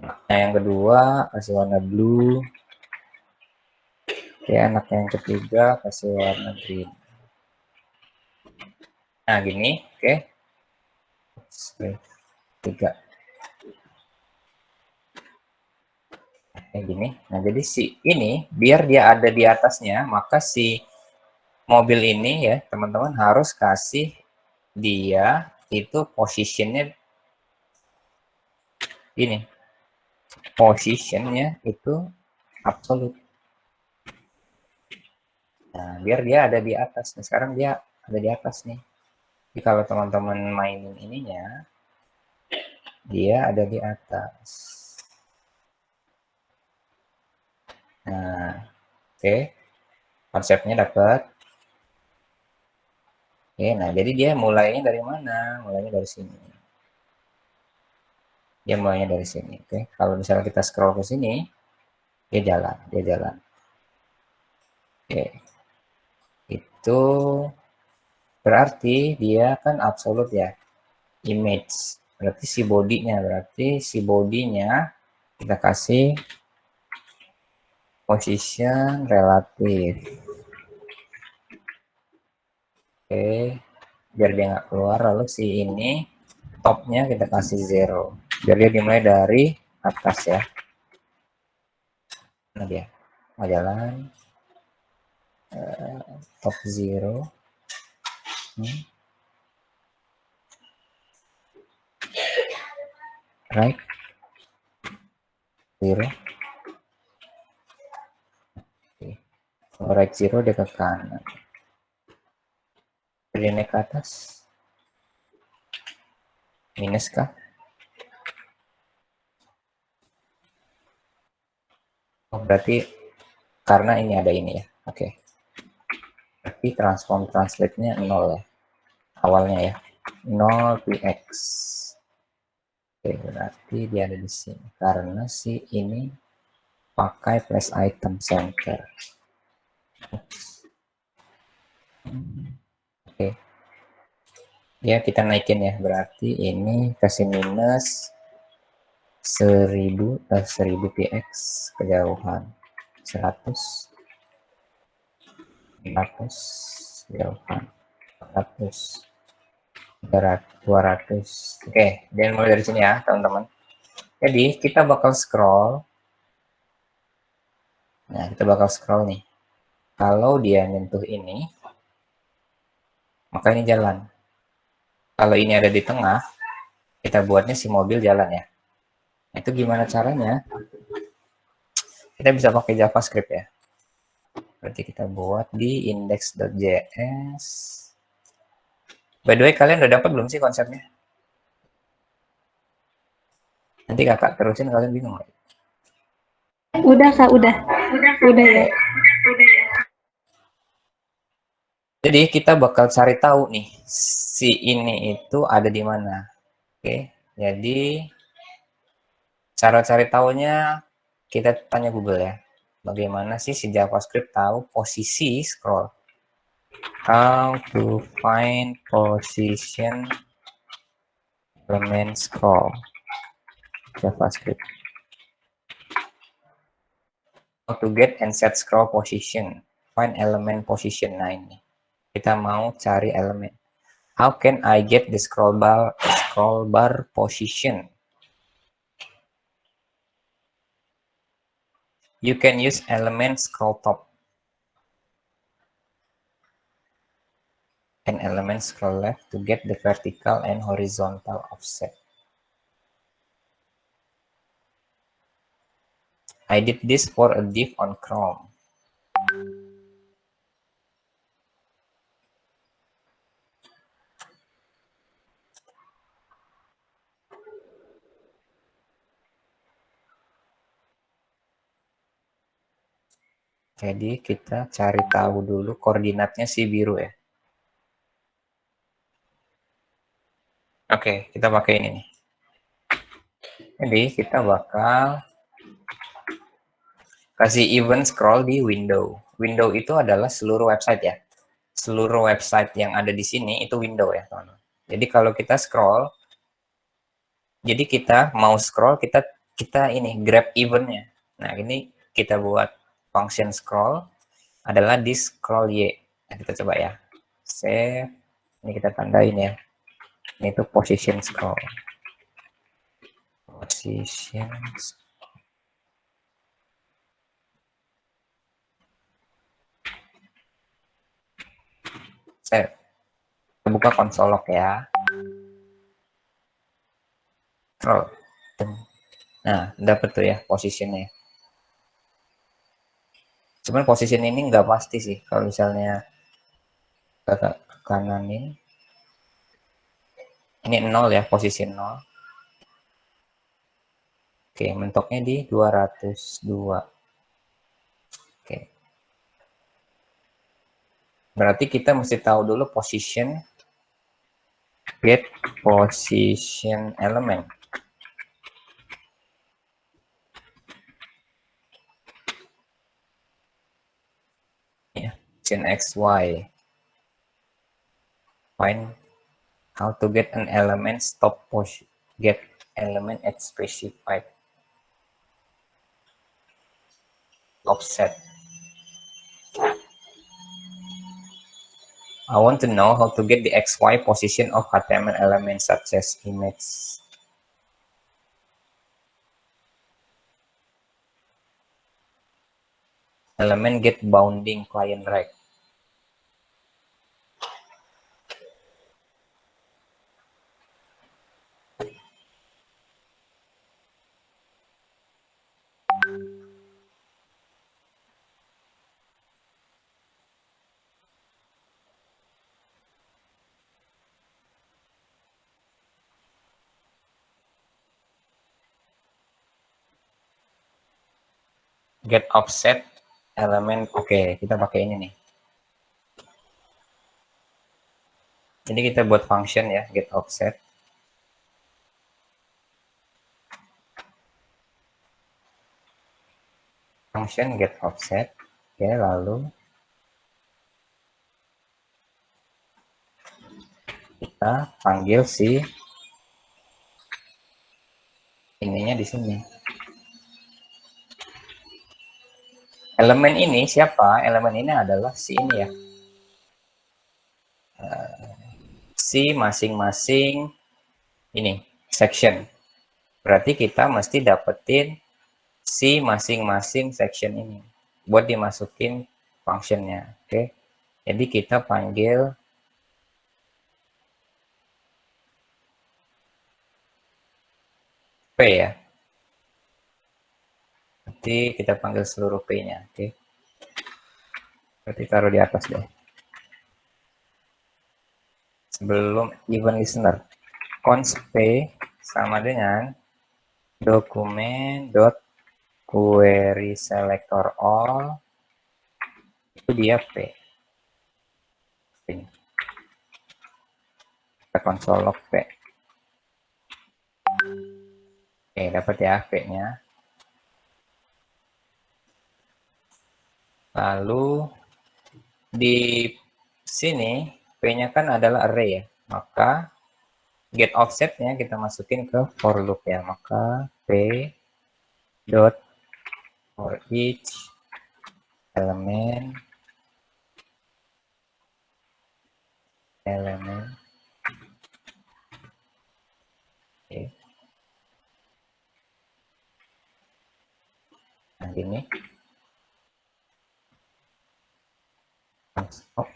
nah yang kedua kasih warna blue. Oke, anak yang ketiga kasih warna green. Nah gini, oke. Tiga kayak gini. Nah jadi si ini biar dia ada di atasnya, maka si mobil ini ya teman-teman harus kasih dia itu positionnya ini, positionnya itu absolut. Nah biar dia ada di atas. Nah, sekarang dia ada di atas nih. Jadi kalau teman-teman mainin ininya, dia ada di atas. Nah, oke. Konsepnya dapat. Oke, nah jadi dia mulainya dari mana? Mulainya dari sini. Dia mulainya dari sini. Oke, kalau misalnya kita scroll ke sini, dia jalan, dia jalan. Oke, itu berarti dia kan absolut ya, image. Berarti si bodinya kita kasih position relatif. Oke, biar dia nggak keluar. Lalu si ini topnya kita kasih 0. Biar dia dimulai dari atas ya. Nah dia mau jalan top 0. Right 0. Kalau right 0 dia ke kanan. Dia naik ke atas. Minus kah? Oh, berarti karena ini ada ini ya. Oke. Berarti transform translate-nya 0 ya. Awalnya ya. 0 px. Oke, berarti dia ada di sini. Karena si ini pakai place item center. Oke. Ya, kita naikin ya. Berarti ini kasih minus 1000 px kejauhan 100 jauhan 400 200. Oke, dan mulai dari sini ya teman-teman. Jadi kita bakal scroll. Nah, kita bakal scroll nih. Kalau dia nyentuh ini, maka ini jalan. Kalau ini ada di tengah, kita buatnya si mobil jalan ya. Itu gimana caranya? Kita bisa pakai JavaScript ya. Berarti kita buat di index.js. By the way, kalian udah dapat belum sih konsepnya? Nanti kakak terusin, kalian bingung nggak? Udah Kak, udah ya. Jadi kita bakal cari tahu nih si ini itu ada di mana. Oke, jadi cara cari tahunya kita tanya Google ya. Bagaimana sih si JavaScript tahu posisi scroll? How to find position element scroll? JavaScript. How to get and set scroll position? Find element position. Nah ini kita mau cari elemen. How can I get the scroll bar position? You can use element scroll top and element scroll left to get the vertical and horizontal offset. I did this for a div on Chrome. Jadi kita cari tahu dulu koordinatnya si biru ya. Oke, kita pakai ini nih. Jadi kita bakal kasih event scroll di window. Window itu adalah seluruh website ya. Seluruh website yang ada di sini itu window ya, teman-teman. Jadi kalau kita scroll, jadi kita mau scroll, kita ini grab eventnya. Nah, ini kita buat function scroll adalah di scroll y. Nah, kita coba ya. Save. Ini kita tandain ya. Ini tuh position scroll. Position. Saya buka konsol log ya. Scroll. Nah, dapat tuh ya positionnya. Cuman position ini nggak pasti sih. Kalau misalnya ke kanan ini 0 ya, posisi 0. Oke, mentoknya di 202. Oke. Berarti kita mesti tahu dulu position, get position element. Ya, position XY. Find how to get an element, stop push, get element at specified offset. I want to know how to get the XY position of HTML elements such as image. Element get bounding client right. Get offset elemen. Oke, kita pakai ini nih. Jadi kita buat function ya, get offset. Function get offset. Oke, lalu kita panggil si ininya di sini. Elemen ini siapa? Elemen ini adalah si ini ya. Si masing-masing ini section. Berarti kita mesti dapetin si masing-masing section ini buat dimasukin functionnya. Oke. Jadi kita panggil P ya. Nanti kita panggil seluruh P-nya. Oke. Berarti taruh di atas deh. Sebelum event listener. Const P sama dengan dokumen dot query selector all itu dia P. Kita konsol log P. Oke, dapat ya P-nya. Lalu di sini P-nya kan adalah array ya. Maka get offsetnya kita masukin ke for loop ya. Maka P dot for each element oke. Nah gini stop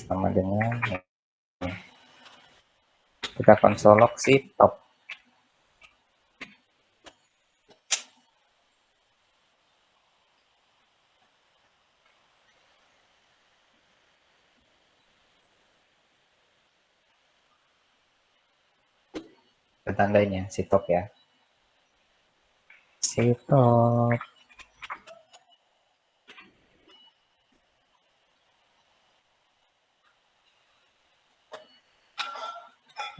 sama dengan kita konsol log si top. Tandanya si top ya, si top.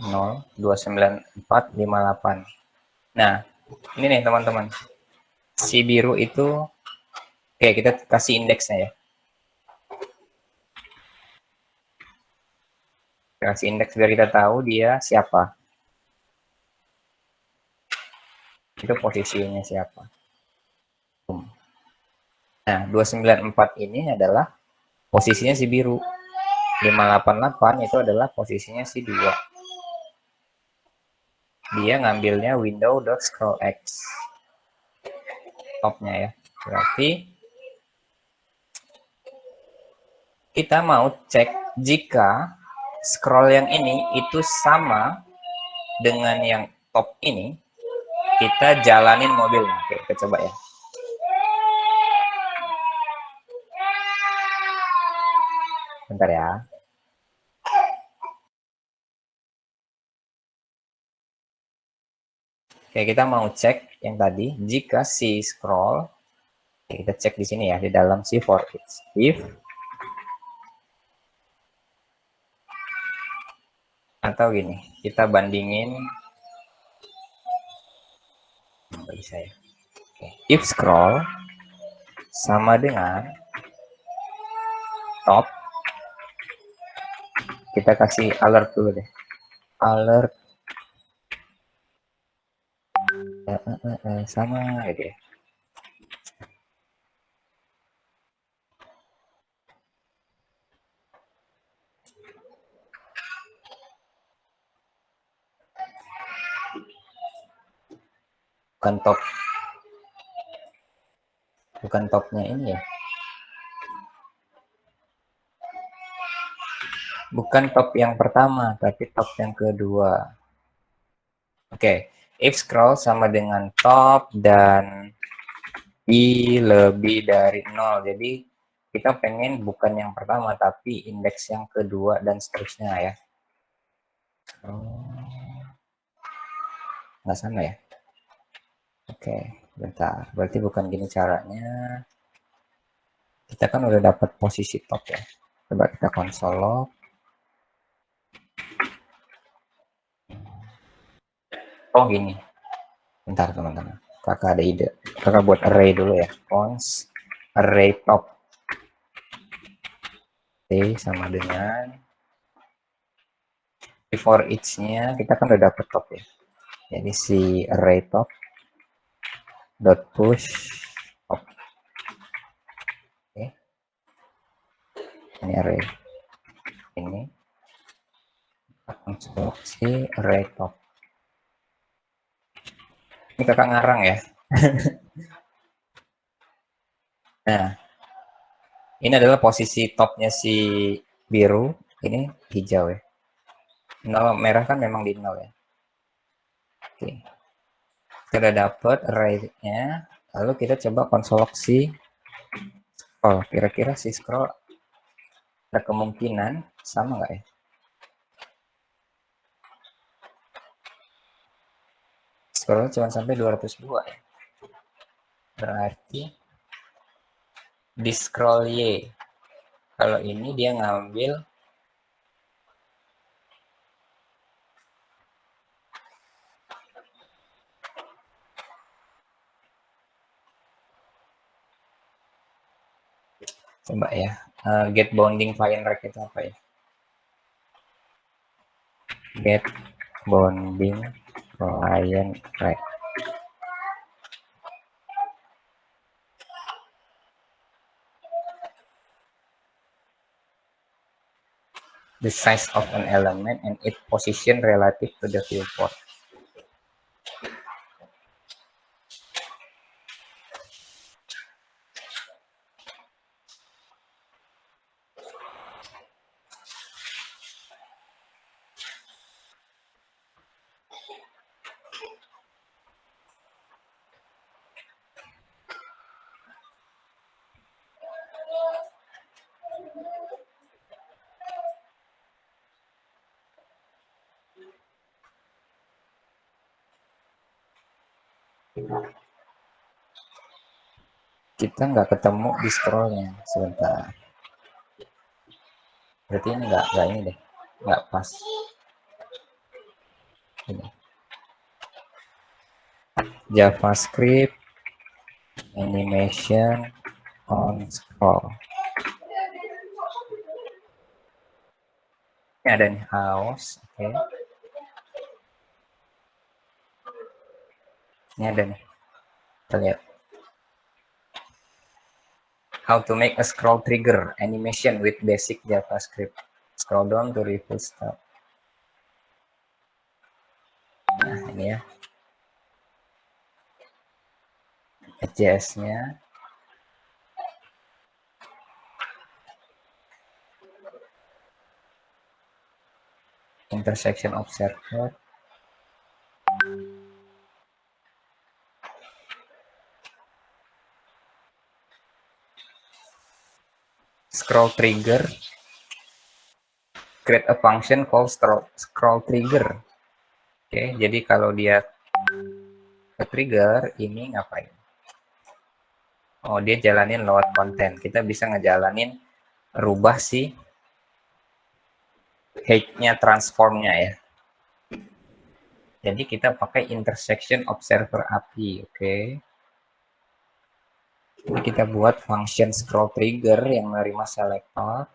0, 294, 58. Nah, ini nih teman-teman. Si biru itu, oke kita kasih indeksnya ya. Kita kasih indeks biar kita tahu dia siapa. Itu posisinya siapa. Nah, 294 ini adalah posisinya si biru. 588 itu adalah posisinya si 2. Dia ngambilnya window.scrollx. Topnya ya. Berarti kita mau cek jika scroll yang ini itu sama dengan yang top ini, kita jalanin mobilnya. Oke, kita coba ya. Bentar ya. Oke, kita mau cek yang tadi. Jika si scroll, kita cek di sini ya, di dalam si for each. If atau gini, kita bandingin. Nggak bisa ya. Oke. If scroll sama dengan top, kita kasih alert dulu deh. Alert sama gitu ya. Bukan topnya ini ya. Bukan top yang pertama, tapi top yang kedua. Oke, if scroll sama dengan top dan i lebih dari 0. Jadi kita pengen bukan yang pertama, tapi indeks yang kedua dan seterusnya ya. Nggak sama ya? Oke, bentar. Berarti bukan gini caranya. Kita kan udah dapat posisi top ya. Coba kita konsol log. Oh gini. Bentar teman-teman. Kakak ada ide. Kakak buat array dulu ya. Cons array top. Oke, sama dengan for each-nya kita kan udah dapet top ya. Jadi si array top dot push top. Oke. Ini array. Ini konstruksi array top. Ini kakak ngarang ya. Nah, ini adalah posisi topnya si biru. Ini hijau ya. 0 merah kan memang di 0 ya. Oke. Kita udah dapet array-nya. Lalu kita coba konsol si scroll. Kira-kira si scroll ada kemungkinan sama nggak ya? Scroll cuma sampai 202 ya. Berarti di scroll Y. Kalau ini dia ngambil coba ya. Get bounding client rect itu apa ya? Get bounding client rect. The size of an element and its position relative to the viewport. Kita nggak ketemu di scrollnya. Sebentar. Berarti ini nggak ini deh. Nggak pas. Ini. JavaScript animation on scroll. Ini ada nih house, oke. Ini ada nih, kita lihat. How to make a scroll trigger animation with basic JavaScript. Scroll down to reveal start. Nah, ini ya. JS-nya. Intersection observer. Scroll trigger. Create a function called scroll trigger. Oke, jadi kalau dia trigger ini ngapain? Oh, dia jalanin load konten. Kita bisa ngejalanin rubah si height-nya, transformnya ya. Jadi kita pakai intersection observer API, oke. Ini kita buat function scroll trigger yang menerima selector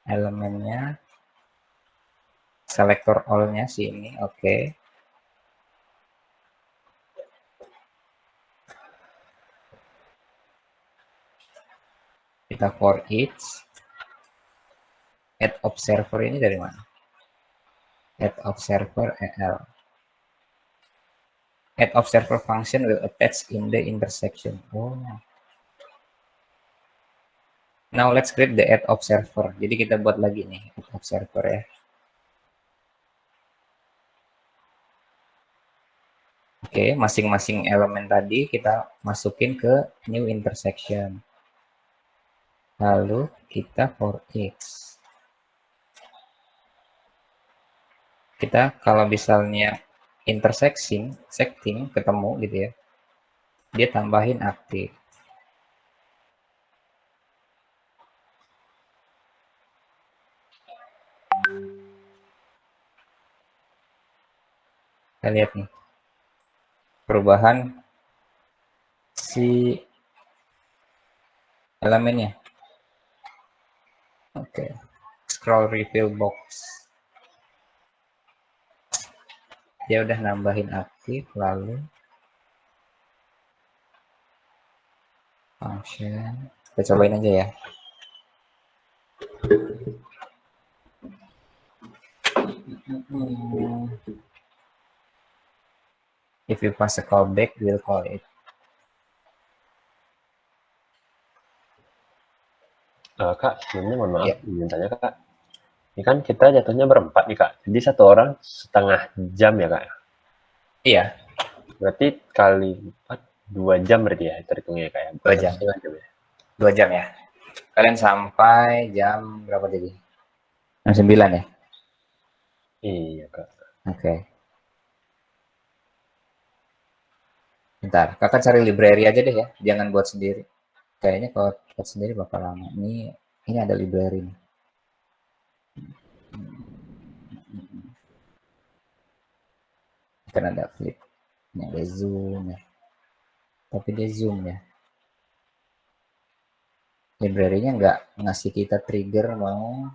elemennya, selector all-nya sini, oke. Kita for each add observer ini dari mana? Add observer EL. Add observer function will attach in the intersection. Oh. Now let's create the add observer. Jadi kita buat lagi nih add observer ya. Oke, masing-masing elemen tadi kita masukin ke new intersection. Lalu kita for each. Kita kalau misalnya intersecting ketemu gitu ya, dia tambahin aktif. Kita lihat nih perubahan si elemennya. Oke, scroll reveal box. Dia udah nambahin aktif, lalu function. Kita cobain aja ya. If you pass a callback, we'll call it. Kak, sebelumnya mohon maaf, Ya. ingin tanya Kak. Ini kan kita jatuhnya berempat nih Kak. Jadi satu orang setengah jam ya Kak? Iya. Berarti kali 4, 2 jam berarti ya terhitungnya Kak ya? 2 jam. Setengah jam ya? 2 jam ya. Kalian sampai jam berapa jadi? Jam 9 ya? Iya Kak. Oke. Bentar, kakak cari library aja deh ya. Jangan buat sendiri. Kayaknya kalau buat sendiri bakal lama. Ini ada library nih. Kan ada flip. Ini ada zoom ya. Tapi dia zoom ya. Library-nya nggak ngasih kita trigger mau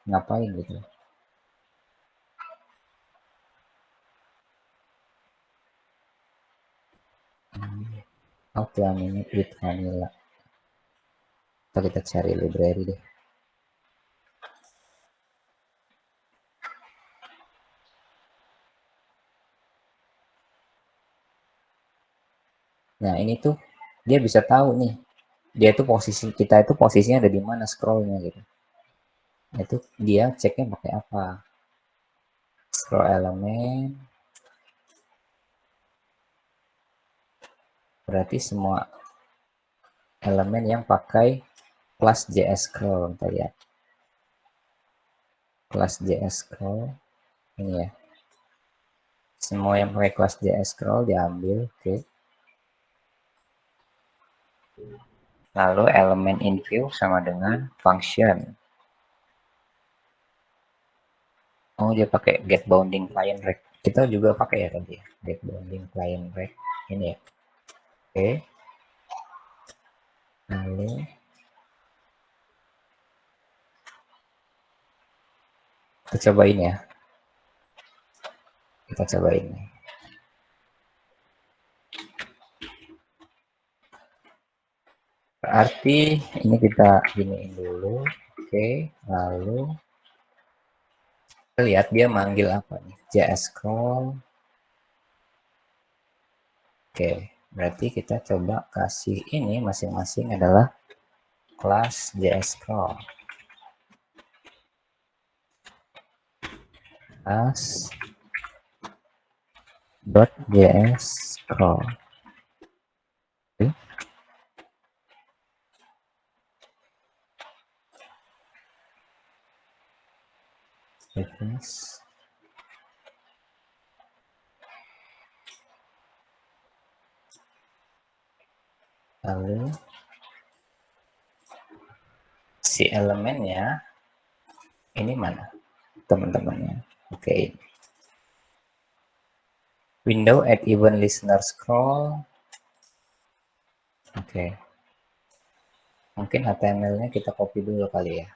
ngapain gitu. How to animate with vanilla. Atau kita cari library deh. Nah ini tuh dia bisa tahu nih. Dia tuh kita itu posisinya ada di mana scrollnya gitu. Itu dia ceknya pakai apa? Scroll elemen. Berarti semua elemen yang pakai class JS scroll, kita lihat. Class JS scroll ini ya. Semua yang pakai class JS scroll diambil, oke. Lalu elemen in view sama dengan function. Oh, dia pakai get bounding client rect. kita juga pakai ya tadi ya, get bonding client rec ini ya. Oke. Lalu kita cobain ya. Kita cobain nih. Berarti ini kita giniin dulu. Oke, lalu kita lihat dia manggil apa nih? JS scroll. Oke, berarti kita coba kasih ini masing-masing adalah kelas JS scroll. Kelas .js scroll. Oke. Refresh. Lalu si elemennya ini mana teman-temannya? Oke. Window add event listener scroll. Oke. Mungkin HTML-nya kita copy dulu kali ya.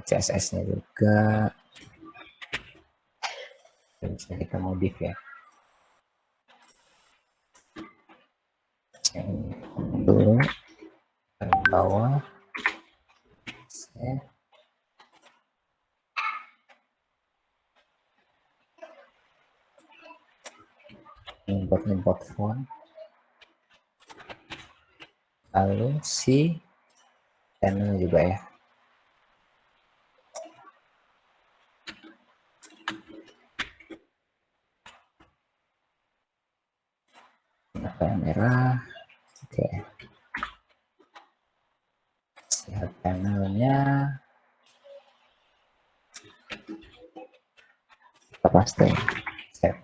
CSS-nya juga bisa kita modif ya. Yang dulu ke bawah. Save. Import font. Lalu si channel juga ya. Apa yang merah? Oke. Lihat panelnya. Kita paste. Save.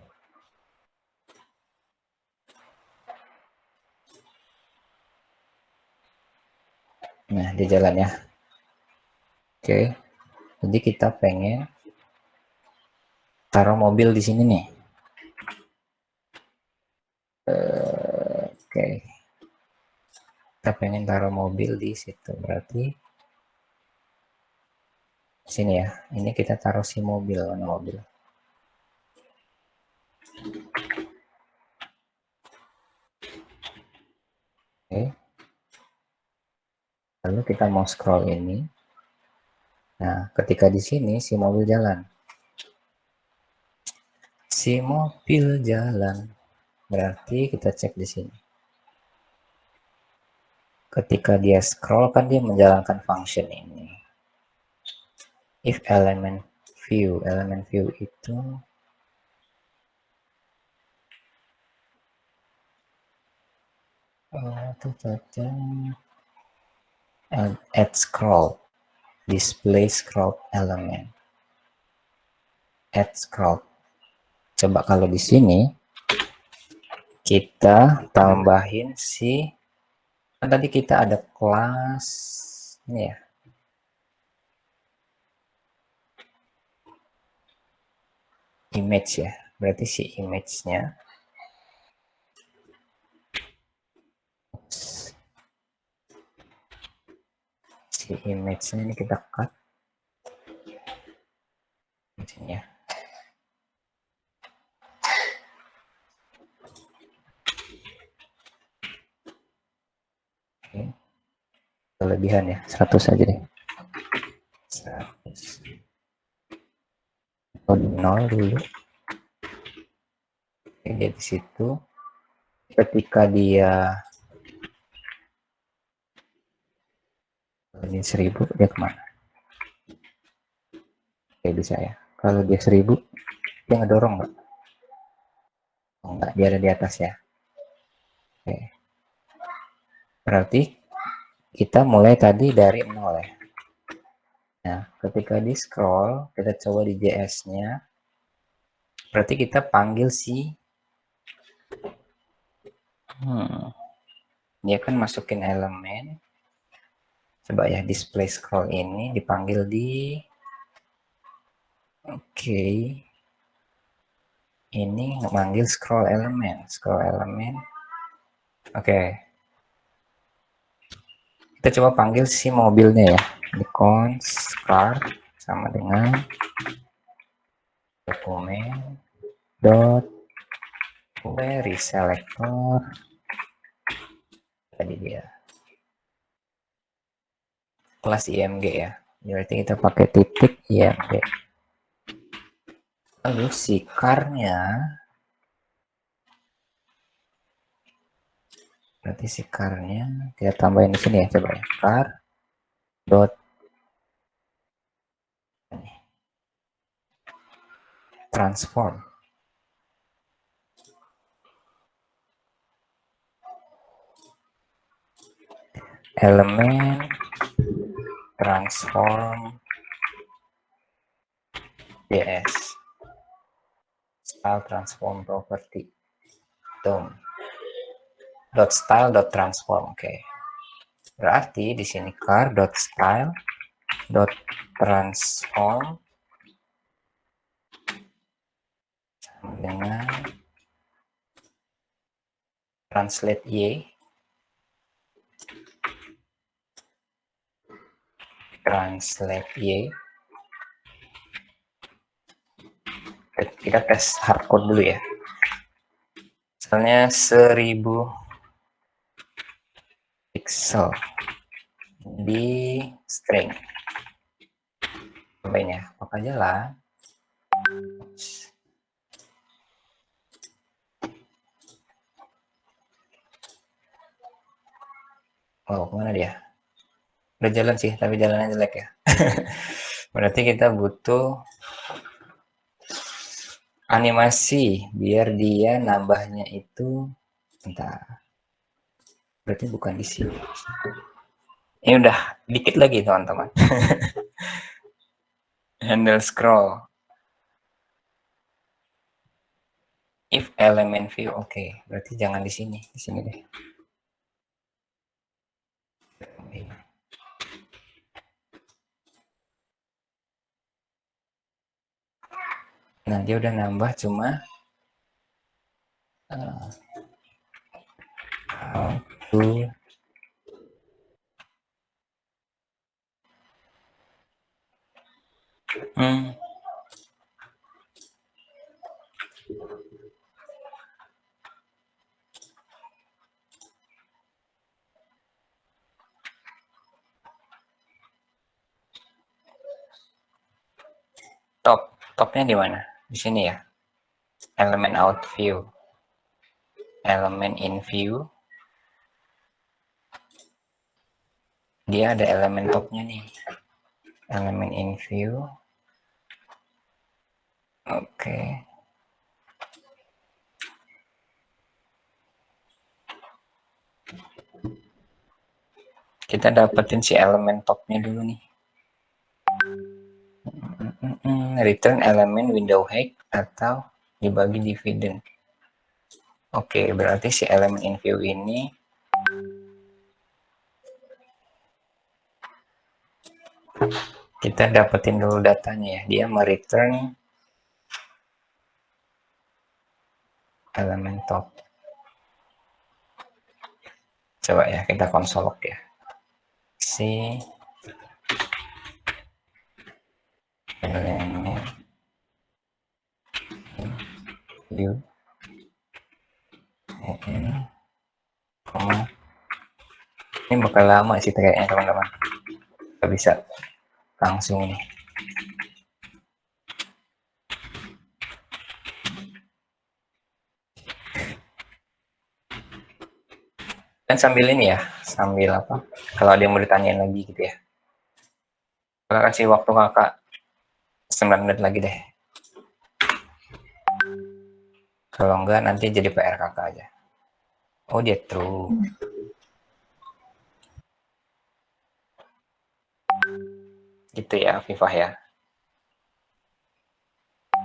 Nah, di jalan ya. Oke. Jadi kita pengen taruh mobil di sini nih. Oke. Kita pengen taruh mobil di situ. Berarti sini ya. Ini kita taruh si mobil, mana mobil. Oke. Lalu kita mau scroll ini. Nah, ketika di sini si mobil jalan. Si mobil jalan. Berarti kita cek di sini. Ketika dia scroll kan dia menjalankan function ini. If element view itu add scroll, display scroll element, add scroll. Coba kalau di sini kita tambahin si, kan tadi kita ada kelas ini ya, image ya, berarti si image-nya ini kita cut di sini ya. Oke. Kelebihan ya, 100 aja deh. 100. Atau 0 dulu. Oke, dia di situ. Ketika dia ini 1000, dia kemana? Oke, bisa ya. Kalau dia 1000, dia ngedorong nggak? Oh, enggak, dia ada di atas ya. Oke. Berarti kita mulai tadi dari 0 ya. Nah, ketika di scroll, kita coba di JS-nya. Berarti kita panggil si dia kan masukin elemen. Coba ya, display scroll ini dipanggil di Oke. Ini memanggil scroll elemen. Oke. Kita coba panggil si mobilnya ya. Di const car sama dengan dokumen dot query selector tadi dia kelas img ya. Berarti kita pakai titik img. Lalu si car-nya berarti si car-nya kita tambahin di sini ya, coba ya. Car dot transform. Elemen transform ds style transform property dot style dot transform. Oke. Berarti di sini car dot style dot transform dengan translate y kita tes hardcode dulu ya, misalnya 1000 pixel di string cobain ya, maka jalan. Oh, kemana dia? Udah jalan sih, tapi jalannya jelek ya. Berarti kita butuh animasi biar dia nambahnya itu, bentar. Berarti bukan di sini. Ini udah dikit lagi teman-teman. Handle scroll. If element view, oke. Berarti jangan di sini deh. Nah, dia udah nambah cuma how to topnya di mana? Di sini ya. Elemen out view, elemen in view. Dia ada elemen topnya nih. Elemen in view. Oke. Kita dapetin si elemen topnya dulu nih. Return elemen window height atau dibagi dividend. Oke, berarti si elemen in view ini kita dapetin dulu datanya ya. Dia mereturn elemen top. Coba ya, kita konsol log ya. Si elemen view ini bakal lama sih kayaknya teman-teman. Gak bisa langsung nih. Dan sambil ini ya, sambil apa? Kalau ada yang mau ditanyain lagi gitu ya. Kakak kasih waktu kakak 9 menit lagi deh. Kalau enggak nanti jadi PR kakak aja. Oh, dia true. Gitu ya, Vivah ya.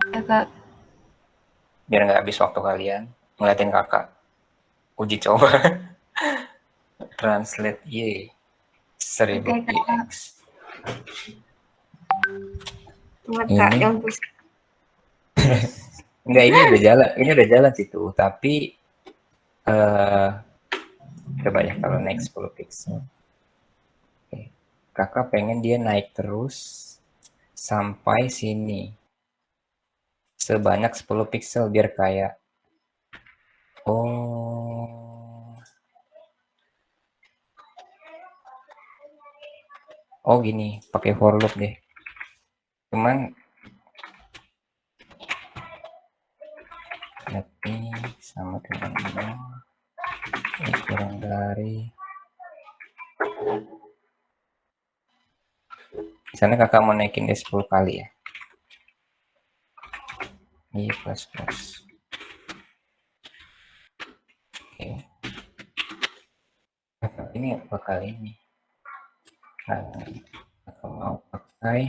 Ya, Kak. Biar nggak habis waktu kalian ngeliatin kakak uji coba. Translate Y 1000 Oke, Kak. px. Mata Ini yang pusat. enggak, ini udah jalan situ, tapi coba ya kalau naik 10 pixel. Oke. Kakak pengen dia naik terus sampai sini. Sebanyak 10 pixel biar kayak oh. Oh gini, pakai for loop deh. Cuman tapi sama dengan ini kurang dari misalnya kakak mau naikin dia 10 kali ya. I plus plus. Oke. Ini bakal ini. Nah, aku mau pakai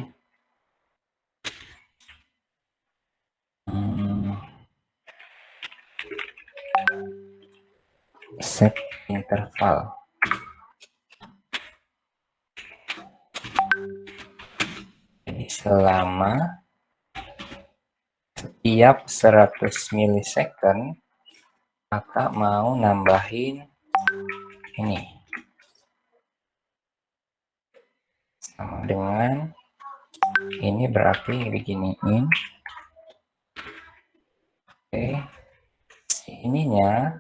set interval. Jadi selama setiap 100 milisecond kakak mau nambahin ini sama dengan ini berarti diginiin. Oke, ininya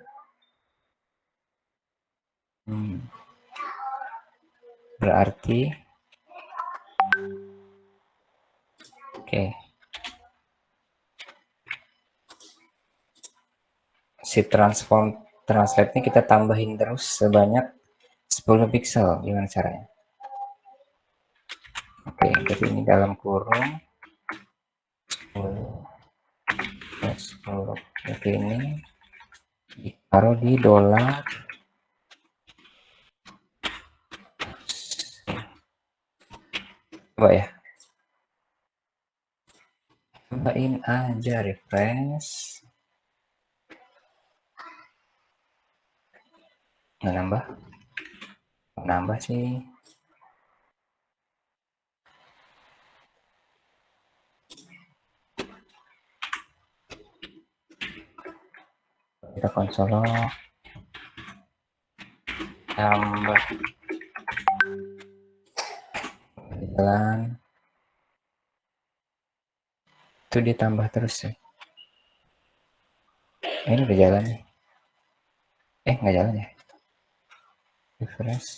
berarti oke, si translate-nya kita tambahin terus sebanyak 10 pixel. Gimana caranya? Oke, jadi ini dalam kurung 10. Oke, ini ditaruh di dolar. Coba ya, cobain aja refresh. Nggak nambah sih. Kita konsol tambah jalan itu ditambah terus ya. Ini udah jalan nih. Nggak jalan ya, refresh.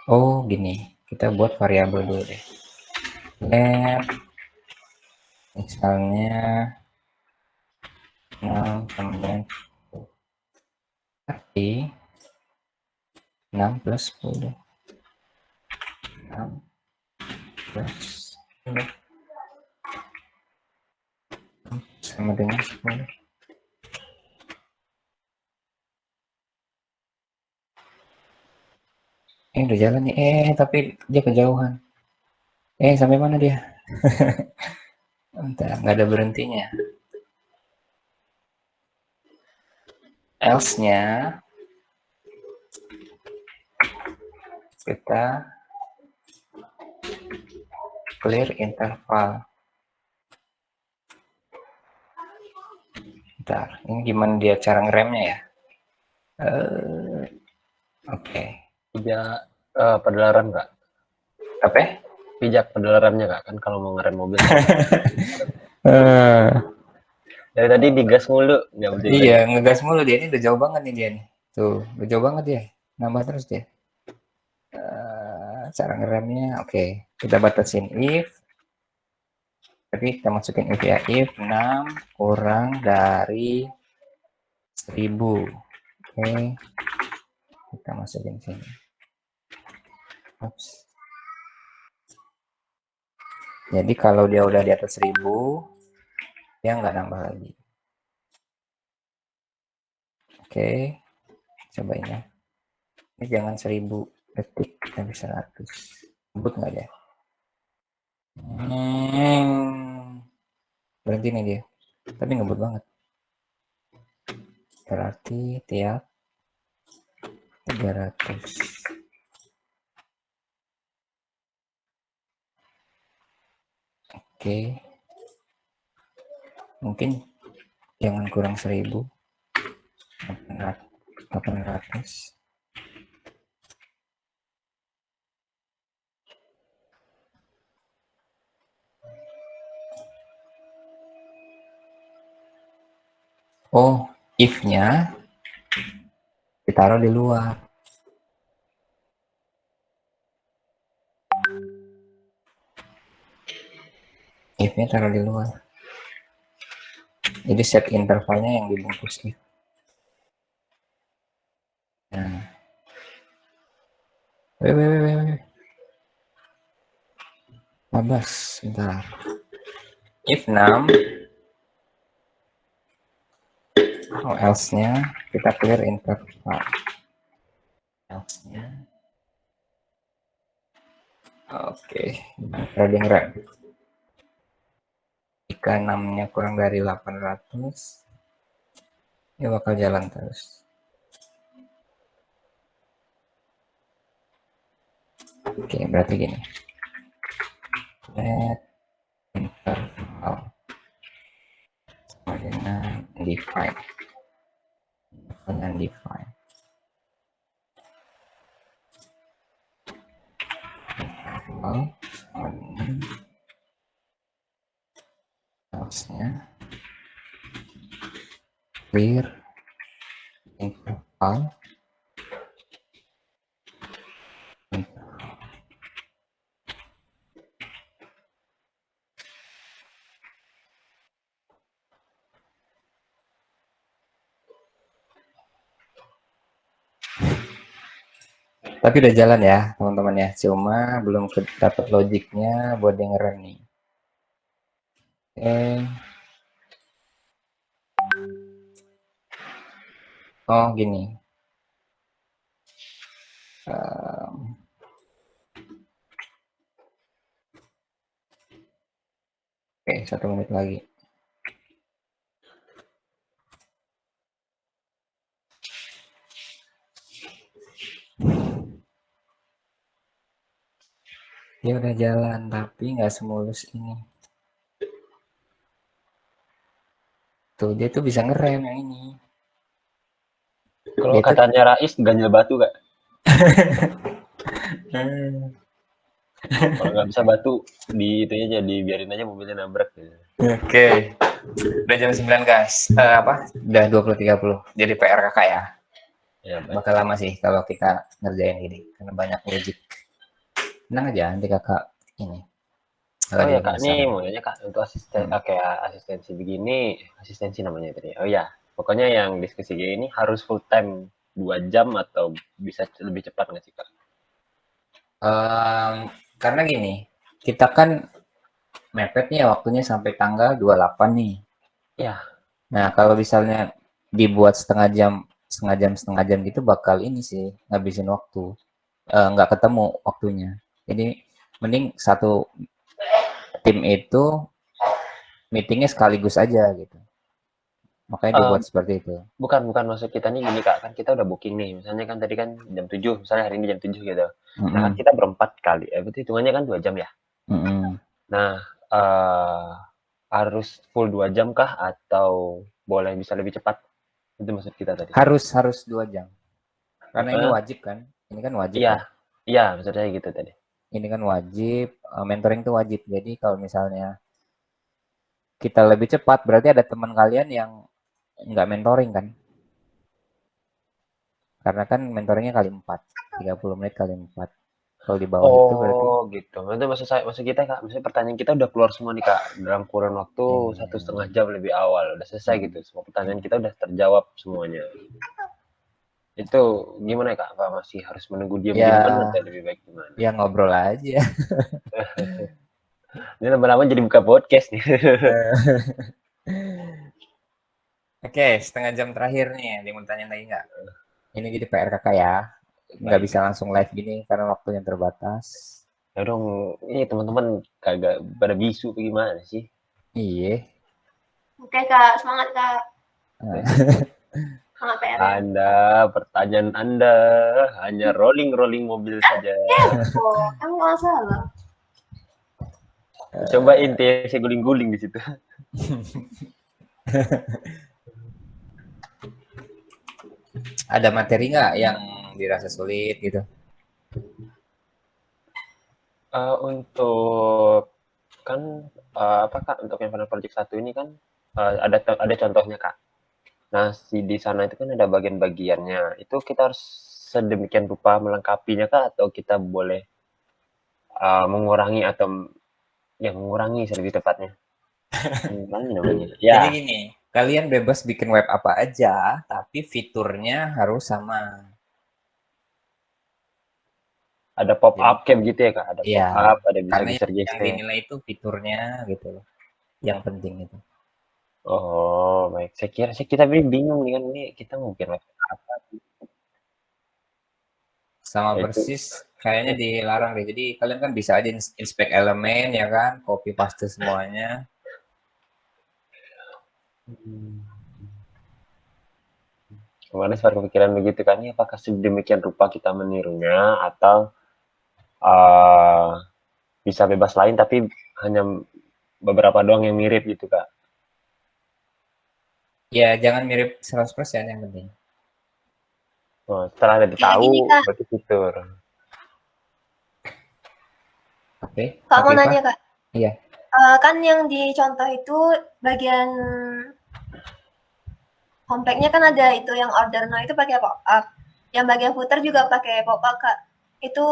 Oh gini, kita buat variabel dulu deh. Let misalnya 6 sama dengan arti 6 plus 10. 6 plus 10 sama dengan 10. Udah jalan nih. Tapi dia kejauhan. Sampai mana dia? Entah, nggak ada berhentinya. Else-nya kita clear interval. Bentar, ini gimana dia cara ngeremnya ya? Oke. Pijak pedal rem kak. Apa? Pijak pedal remnya kak, kan kalau mau ngerem mobil. Dari tadi digas mulu, nggak berhenti. Iya, ngegas mulu dia, ini udah jauh banget nih dia nih. Tuh, udah jauh banget dia. Nambah terus dia. Cara ngeremnya, oke. Kita batasin if. Tapi kita masukin if ya. If 6 kurang dari 1000. Oke. Kita masukin sini. Oops. Jadi kalau dia udah di atas 1000, dia nggak nambah lagi. Oke. Cobain ya. Ini jangan 1000 detik, tapi 100. Ngebut nggak dia? Berhenti nih dia. Tapi ngebut banget. Berarti tiap 300. Oke. Mungkin jangan kurang 1.000. 800. Oh, if-nya ditaruh di luar. If-nya taruh di luar. Jadi set intervalnya yang dibungkus if. Nah. Wait. Abas, sebentar. If 6, else-nya kita clear interval. Else-nya. Oke, trading rank. Jika 6-nya kurang dari 800, ya bakal jalan terus. Oke, berarti gini. Let interval sama dengan define. Dengan define. Interval sama dengan else-nya clear interval. Tapi udah jalan ya teman-teman ya, cuma belum dapat logiknya buat dengeran nih. Oke. Oh gini. Oke, 1 menit lagi. Dia udah jalan, tapi nggak semulus ini. Tuh, dia tuh bisa ngerem yang ini. Kalau Dia tuh- katanya Rais ganjil batu Kak. Kalau nggak bisa batu di itu aja dibiarin aja mobilnya nabrak gitu. Oke. Udah jam 9 guys. Udah 20.30. Jadi PR kakak ya. Ya, baik. Bakal lama sih kalau kita ngerjain gini karena banyak logic. Tenang aja, nanti kakak ini. Oh ya Kak, ini mau nanya Kak, untuk kayak asistensi begini, asistensi namanya tadi. Oh ya, pokoknya yang diskusi kayak ini harus full time 2 jam atau bisa lebih cepat nggak sih Kak? Karena gini, kita kan mepetnya waktunya sampai tanggal 28 nih. Ya. Nah, kalau misalnya dibuat setengah jam gitu bakal ini sih ngabisin waktu. Nggak ketemu waktunya. Jadi mending satu tim itu meetingnya sekaligus aja gitu. Makanya dibuat seperti itu. Bukan maksud kita nih gini Kak, kan kita udah booking nih, misalnya kan tadi kan jam 7, misalnya hari ini jam 7 gitu. Nah kan kita berempat kali, berarti hitungannya kan 2 jam ya. Nah, harus full 2 jam kah atau boleh bisa lebih cepat? Itu maksud kita tadi. Harus 2 jam. Karena ini wajib kan? Ini kan wajib Iya, ya. iya maksud saya gitu tadi. Ini kan wajib, mentoring itu wajib. Jadi kalau misalnya kita lebih cepat, berarti ada teman kalian yang nggak mentoring kan? Karena kan mentoringnya kali 4, 30 menit kali 4. Kalau di bawah itu berarti Gitu. Maksudnya maksud kita Kak, maksudnya pertanyaan kita udah keluar semua nih Kak, dalam kurun waktu 1,5 jam lebih awal, udah selesai gitu. Semua pertanyaan kita udah terjawab semuanya. Itu gimana ya Kak? Apa masih harus menunggu dia atau lebih baik gimana? Ya ngobrol aja. Ini lama-lama jadi buka podcast nih. Oke, setengah jam terakhir nih. Ada yang mau tanya lagi nggak? Ini jadi PR kakak ya. Nggak bisa langsung live gini karena waktunya terbatas. Ya dong, ini teman-teman kagak pada bisu gimana sih? Iya. Oke Kak, semangat Kak. Sama PR. Pertanyaan Anda hanya rolling-rolling mobil saja. Oh, kan nggak salah. Cobain TC guling-guling di situ. Ada materi nggak yang dirasa sulit gitu? Untuk kan apa Kak, untuk yang Final Project 1 ini kan ada contohnya Kak. Nah, di sana itu kan ada bagian-bagiannya. Itu kita harus sedemikian rupa melengkapinya Kak, atau kita boleh mengurangi atau ya mengurangi sih lebih tepatnya. Mengurangi namanya. Ya, Jadi gini, kalian bebas bikin web apa aja, tapi fiturnya harus sama. ada pop Jadi, up kayak gitu ya Kak. Ada pop ya, up, ada bisa karena yang geser-geser. dinilai itu fiturnya gitu loh, yang penting itu. Oh, baik. Saya kira kita bingung nih kan ini kita mau bikin web apa. Sama Ya, itu. persis kayaknya dilarang deh. Jadi kalian kan bisa aja inspect elemen ya kan, copy paste semuanya. Kemarin sempat kepikiran begitu kan, ini apakah sedemikian rupa kita menirunya atau uh, bisa bebas lain tapi hanya beberapa doang yang mirip gitu Kak. Ya jangan mirip 100% yang penting. Oh, setelah ada Kayak tahu gini Kak, berarti fitur. Oke, Kak mau Afifah? nanya Kak. Iya. Kan yang di contoh itu bagian homepage-nya kan ada itu yang order now itu pakai pop up. Yang bagian footer juga pakai pop up Kak. Itu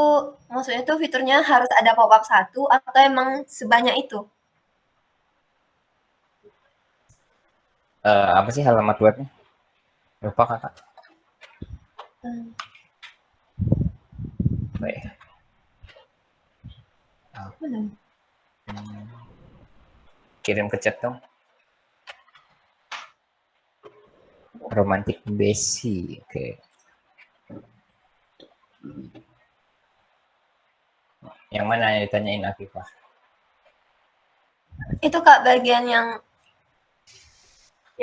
maksudnya tuh fiturnya harus ada pop up satu atau emang sebanyak itu? Apa sih halamat webnya? Lupa kakak. Hmm. Apa ya? Mana? Kirim ke chat dong. Romantic Besi. Oke. Yang mana yang ditanyain Afifah? Itu Kak bagian yang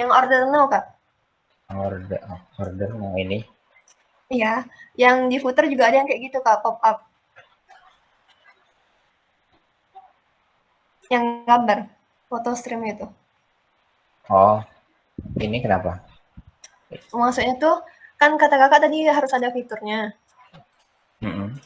order now Kak. Order mau ini. Iya, yang di footer juga ada yang kayak gitu Kak, pop up. Yang gambar foto stream itu. Oh, ini kenapa? Maksudnya tuh kan kata kakak tadi harus ada fiturnya. Mm-mm.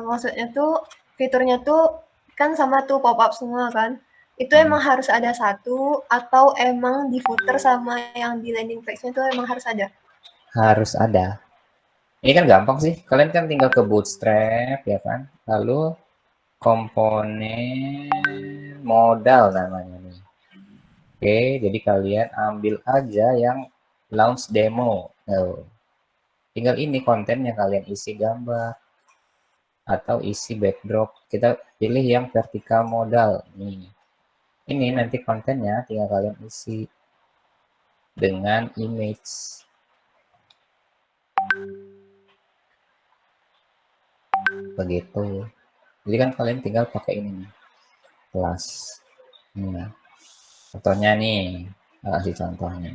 Maksudnya tuh fiturnya tuh kan sama tuh pop up semua kan. Itu emang harus ada satu atau emang di footer sama yang di landing page-nya tuh emang harus ada? Harus ada. Ini kan gampang sih. Kalian kan tinggal ke bootstrap ya kan. Lalu komponen modal namanya nih. Oke, jadi kalian ambil aja yang launch demo. Tinggal ini kontennya kalian isi gambar atau isi backdrop. Kita pilih yang vertikal modal nih. Ini nanti kontennya tinggal kalian isi dengan image. Begitu. Jadi kan kalian tinggal pakai ini nih. Kelas. Nah, contohnya nih. Kasih contohnya.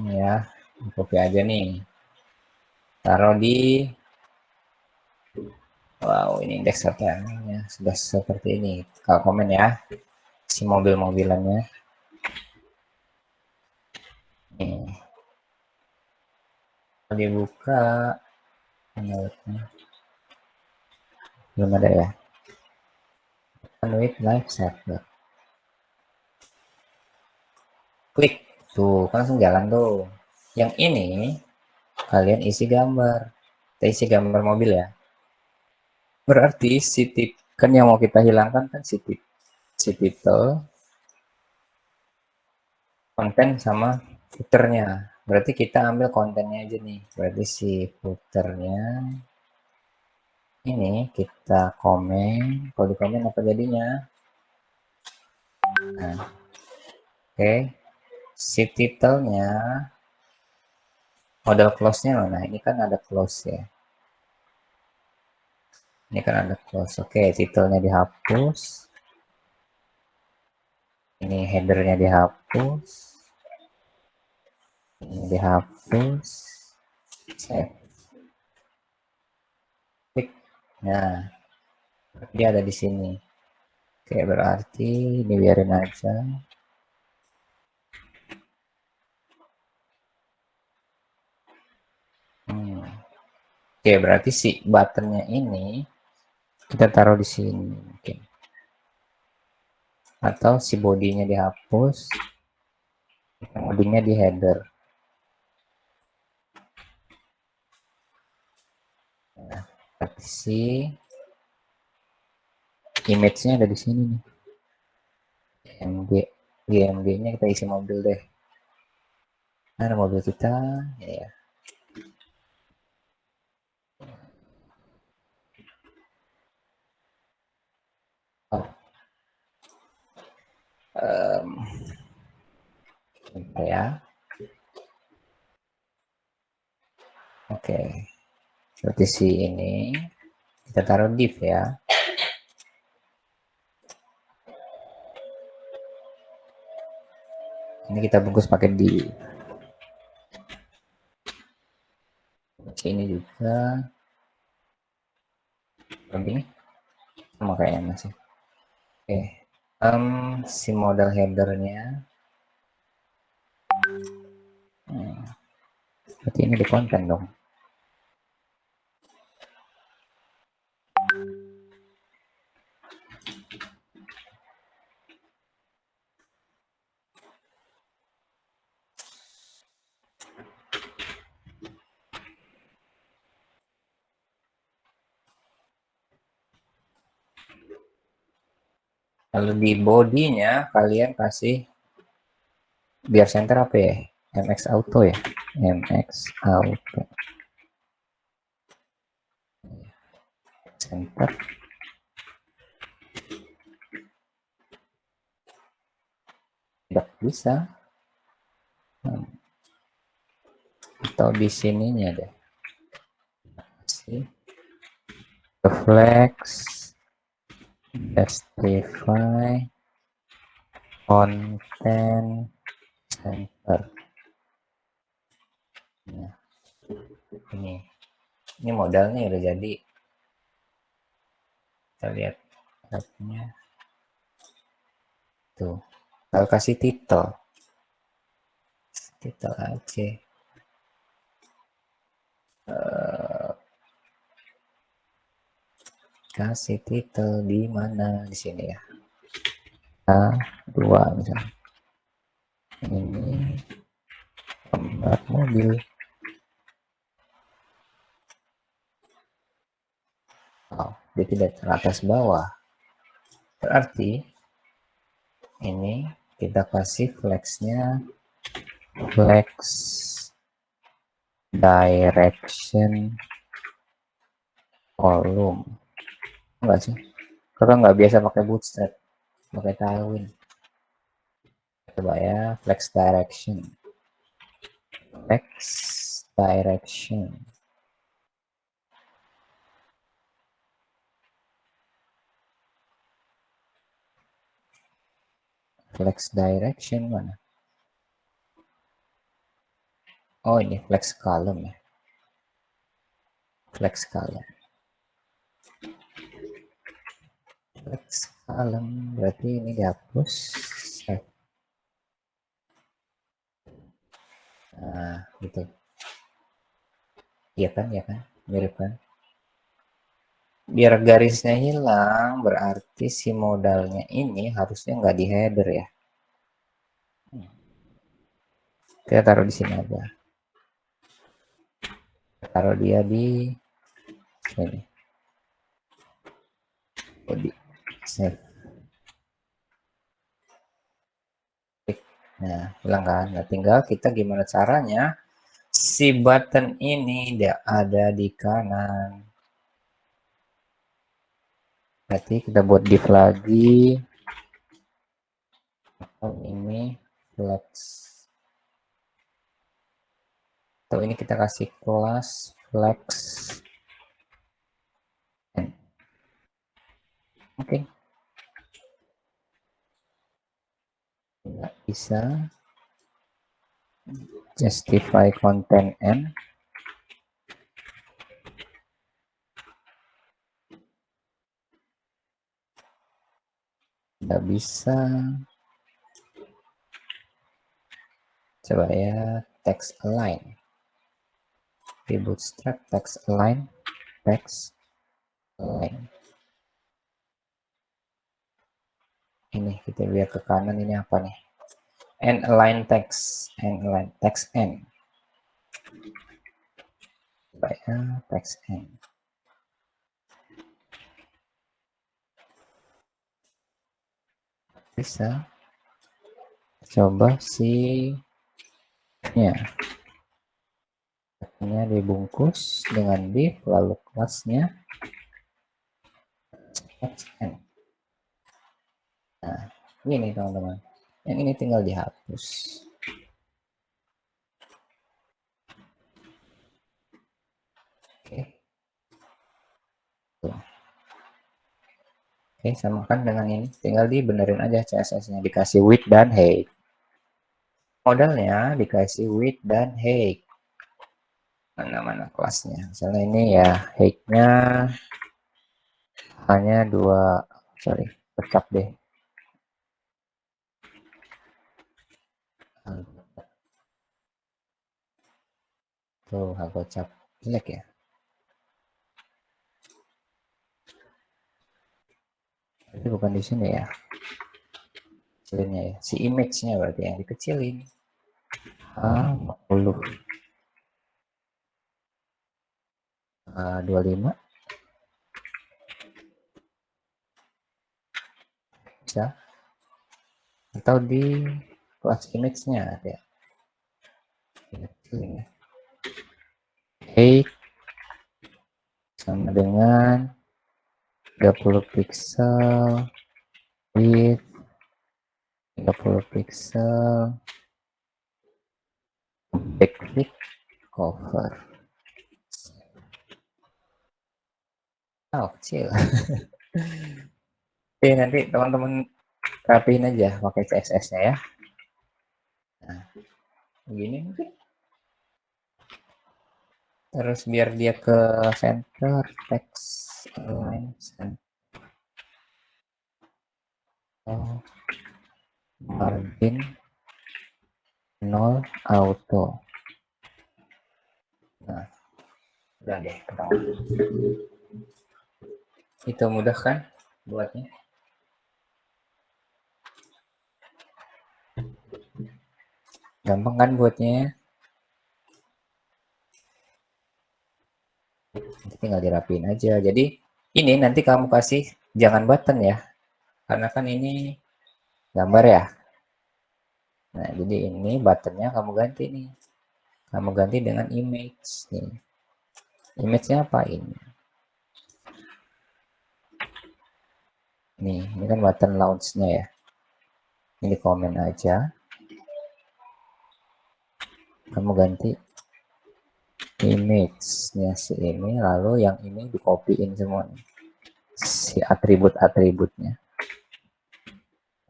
Ini ya. Copy aja nih. Taruh di wow, ini indeks HTML-nya sudah seperti ini. Kalau komen ya, si mobil-mobilannya. Nih, dibuka menurutnya belum ada ya. With live server. Klik tuh, kan langsung jalan tuh. Yang ini kalian isi gambar. Kita isi gambar mobil ya. Berarti si tip kan yang mau kita hilangkan kan si title, konten sama footernya. Berarti kita ambil kontennya aja nih. Berarti si footernya ini kita komen. Kalau di komen apa jadinya? Nah, oke. Si titelnya model close-nya mana? Ini kan ada close ya. Ini kan ada close. Oke, titelnya dihapus. Ini headernya dihapus. Ini dihapus. Save. Klik. Nah, dia ada di sini. Oke, berarti ini biarin aja. Oke, berarti si buttonnya ini kita taruh di sini mungkin. Atau si bodinya dihapus. Bodinya di header. Nah, si image-nya ada di sini nih. GMG-nya kita isi mobil deh. Nah, mobil kita, ya. Oh. Ya. Oke. Seperti si ini kita taruh div ya. Ini kita bungkus pakai div. Ini juga lebih sama kayaknya masih. Oke. Si model headernya. Berarti ini di konten dong. Lalu di bodinya kalian kasih biar center apa ya? MX Auto ya? MX Auto. Center. Tidak bisa. Atau di sininya deh. Reflex. Justify. Content center. Nah, ini modalnya udah jadi. Kita lihat tabnya. Tuh, kalau kasih titel aja. Kasih titel di mana? Di sini ya. A2 misalnya. Ini pembalap mobil. Oh, dia tidak teratas bawah. Berarti ini kita kasih flexnya flex direction column. Enggak sih? Kakak nggak biasa pakai bootstrap, pakai Tailwind. Coba ya, flex direction. Flex direction. Flex direction mana? Oh, ini flex column ya. Flex column. Flex column berarti ini dihapus. Nah, gitu. Iya kan, mirip kan? Biar garisnya hilang, berarti si modalnya ini harusnya nggak di header ya. Kita taruh di sini aja. Taruh dia di sini. Body. Save. Nah, hilang kan? Nah, tinggal kita gimana caranya si button ini dia ada di kanan. Berarti kita buat div lagi. Atau ini flex. Atau ini kita kasih kelas flex. Oke. bisa. Justify content and nggak bisa. Coba ya, text align. Di Bootstrap text align, text align. Ini kita lihat ke kanan, ini apa nih? And align text, and align text n. Coba ya, text n. Bisa. Coba sih ya. Ini dibungkus dengan div, lalu kelasnya text n. Nah, ini teman-teman. Yang ini tinggal dihapus. Oke. Tuh. Oke, samakan dengan ini. Tinggal dibenerin aja CSS-nya. Dikasih width dan height. Modalnya dikasih width dan height. Mana-mana kelasnya. Misalnya ini ya, height-nya hanya 2. Sorry, pecah deh. Tuh, aku cap jelek ya. Tapi bukan di sini ya. Kecilinnya ya. Si image-nya berarti yang dikecilin. 40. 25. Bisa. Atau di kelas image-nya ya. Kecilin ya. Height sama dengan 30 pixel, width 30 pixel, backlit cover. Oh, kecil. Oke, nanti teman-teman rapiin aja pakai CSS-nya ya. Nah, begini mungkin. Terus biar dia ke center, text align center. Margin 0 auto. Nah, udah deh ketahuan. Itu mudah kan buatnya? Gampang kan buatnya? Nanti tinggal dirapiin aja. Jadi ini nanti kamu kasih jangan button ya, karena kan ini gambar ya. Nah, jadi ini buttonnya kamu ganti nih. Kamu ganti dengan image nih. Image-nya apa ini? Nih, ini kan button launch-nya ya. Ini komen aja. Kamu ganti image-nya si ini, lalu yang ini di-copy-in semua nih. Si atribut-atributnya.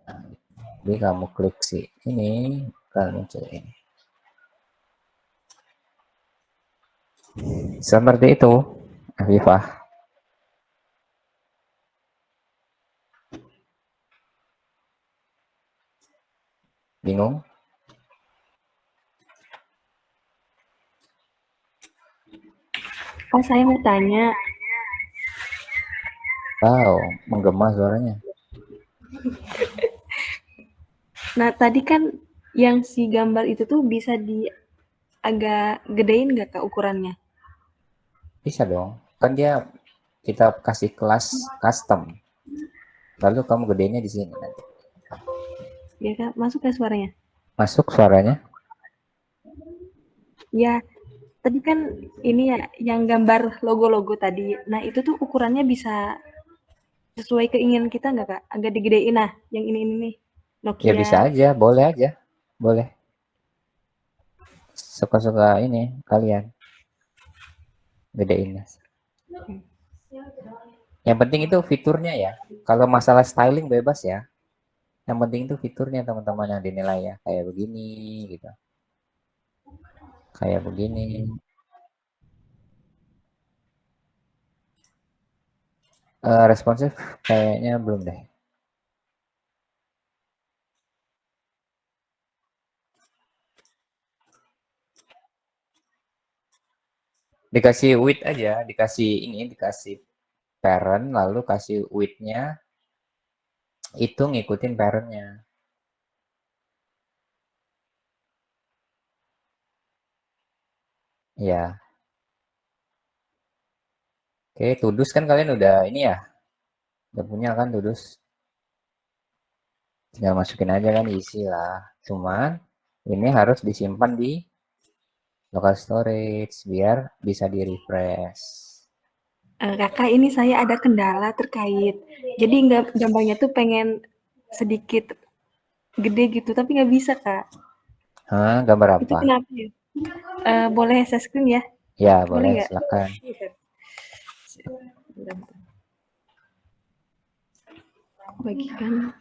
Nah, jadi kamu klik si ini, kalau muncul ini. Seperti itu, Afifah. Bingung? Pak, saya mau tanya. Wow, menggema suaranya. Nah, tadi kan yang si gambar itu tuh bisa di agak gedein nggak Kak ukurannya? Bisa dong. Kan dia kita kasih kelas custom. Lalu kamu gedenya di sini nanti. Ya Kak, masuk ke suaranya? Masuk suaranya? Ya, tadi kan ini ya yang gambar logo-logo tadi. Nah, itu tuh ukurannya bisa sesuai keinginan kita nggak Kak? Agak digedein nah, yang ini nih. Ya Nokia. bisa aja, boleh aja. Boleh. Suka-suka ini kalian. Gedeinnya. Yang penting itu fiturnya ya. Kalau masalah styling bebas ya. Yang penting itu fiturnya teman-teman yang dinilai ya. Kayak begini gitu. Kayak begini. Responsif kayaknya belum deh. Dikasih width aja, dikasih parent, lalu kasih width-nya itu ngikutin parent-nya. Ya. Oke, Tudus kan kalian udah ini ya, udah punya kan Tudus? Tinggal masukin aja kan, isi lah. Cuman ini harus disimpan di local storage biar bisa di refresh. Kakak, ini saya ada kendala terkait. Jadi gambarnya tuh pengen sedikit gede gitu, tapi nggak bisa, Kak. Hah, gambar Itu apa? kenapa ya? Boleh saya screen ya? Ya, Boleh boleh, nggak? silakan. Bagikan.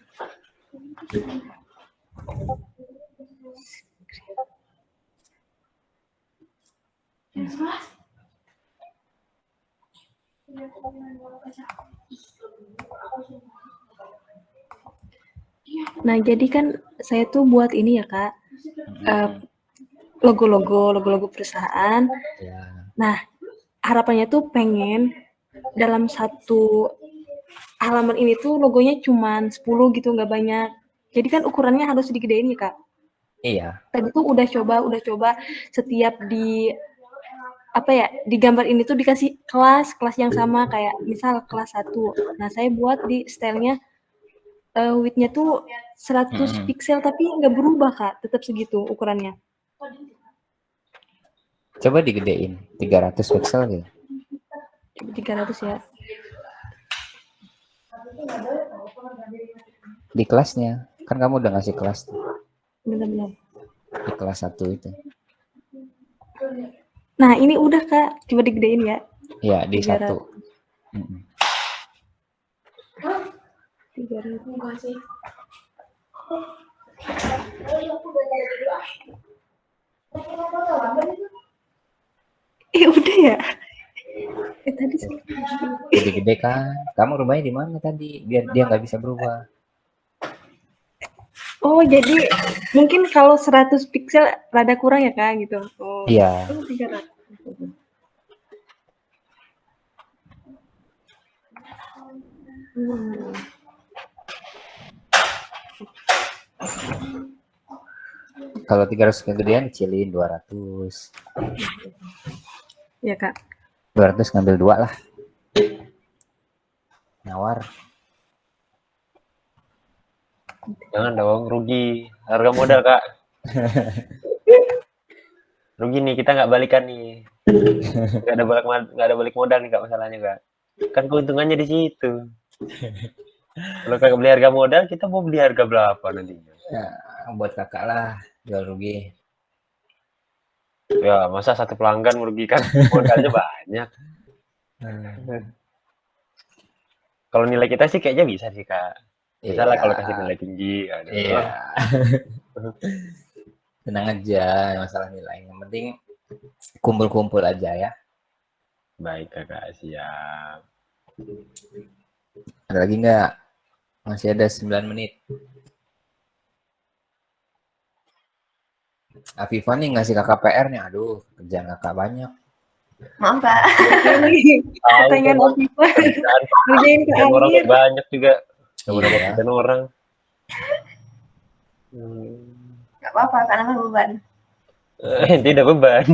Nah, jadi kan saya tuh buat ini ya, Kak, logo-logo perusahaan. Ya. Nah, harapannya tuh pengen dalam satu halaman ini tuh logonya cuman 10 gitu, nggak banyak. Jadi kan ukurannya harus digedein ya, Kak. Iya. Tadi tuh udah coba setiap di gambar ini tuh dikasih kelas yang sama kayak misal kelas 1. Nah, saya buat di stylenya width-nya tuh 100 pixel tapi nggak berubah, Kak, tetap segitu ukurannya. Coba digedein 300 pixel gitu. Coba 300 ya. Di kelasnya. Kan kamu udah ngasih kelas tuh. Benar-benar. Di kelas 1 itu. Nah, ini udah, Kak. Coba digedein ya. Iya, di 300. 1. 300. Udah ya? Tadi Gede-gede kan. Kamu rumahnya di mana tadi? Biar dia nggak bisa berubah. Oh, jadi mungkin kalau 100 pixel rada kurang ya, Kak, gitu. Oh. Iya. 300. Kalau 300 kegedean kecilin 200. Ya, Kak. 200 ngambil 2 lah. Nawar. Jangan dong, rugi. Harga modal, Kak. Rugi nih, kita nggak balikan nih. Nggak ada balik modal nih, Kak, masalahnya, Kak. Kan keuntungannya di situ. Kalau kakak beli harga modal, kita mau beli harga berapa nantinya? Ya, buat kakak lah, jual rugi. Ya, masa satu pelanggan merugikan modalnya banyak. Kalau nilai kita sih kayaknya bisa sih, Kak. Bisa lah Iya. kalau kasih nilai tinggi. Aduh. Iya. Tenang aja, masalah nilai. Yang penting kumpul-kumpul aja ya. Baik, Kakak. Siap. Ada lagi nggak? Masih ada 9 menit. Afifah nih ngasih kakak PR nih. Aduh, kerjaan kakak banyak. Maaf, Kak. Pertanyaan Afifah. Ngerjain ke orang akhir. banyak juga. Iya. Dan orang. Nggak apa-apa, karena kan beban. Tidak beban.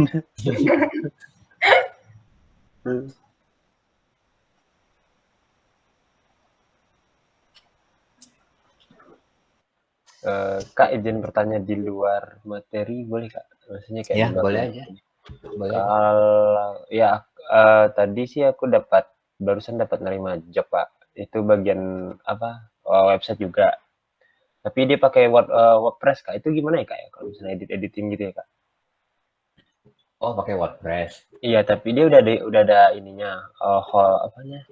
Kak, izin bertanya di luar materi boleh, Kak? Maksudnya kayak Ya, di luar boleh materi. aja. Boleh. Kalau ya tadi sih aku barusan dapat nerima job, Pak. Itu bagian apa? Website juga. Tapi dia pakai WordPress, Kak. Itu gimana ya, Kak ya? Kalau misalnya editing gitu ya, Kak? Oh, pakai WordPress. Iya, tapi dia udah ada ininya, apanya?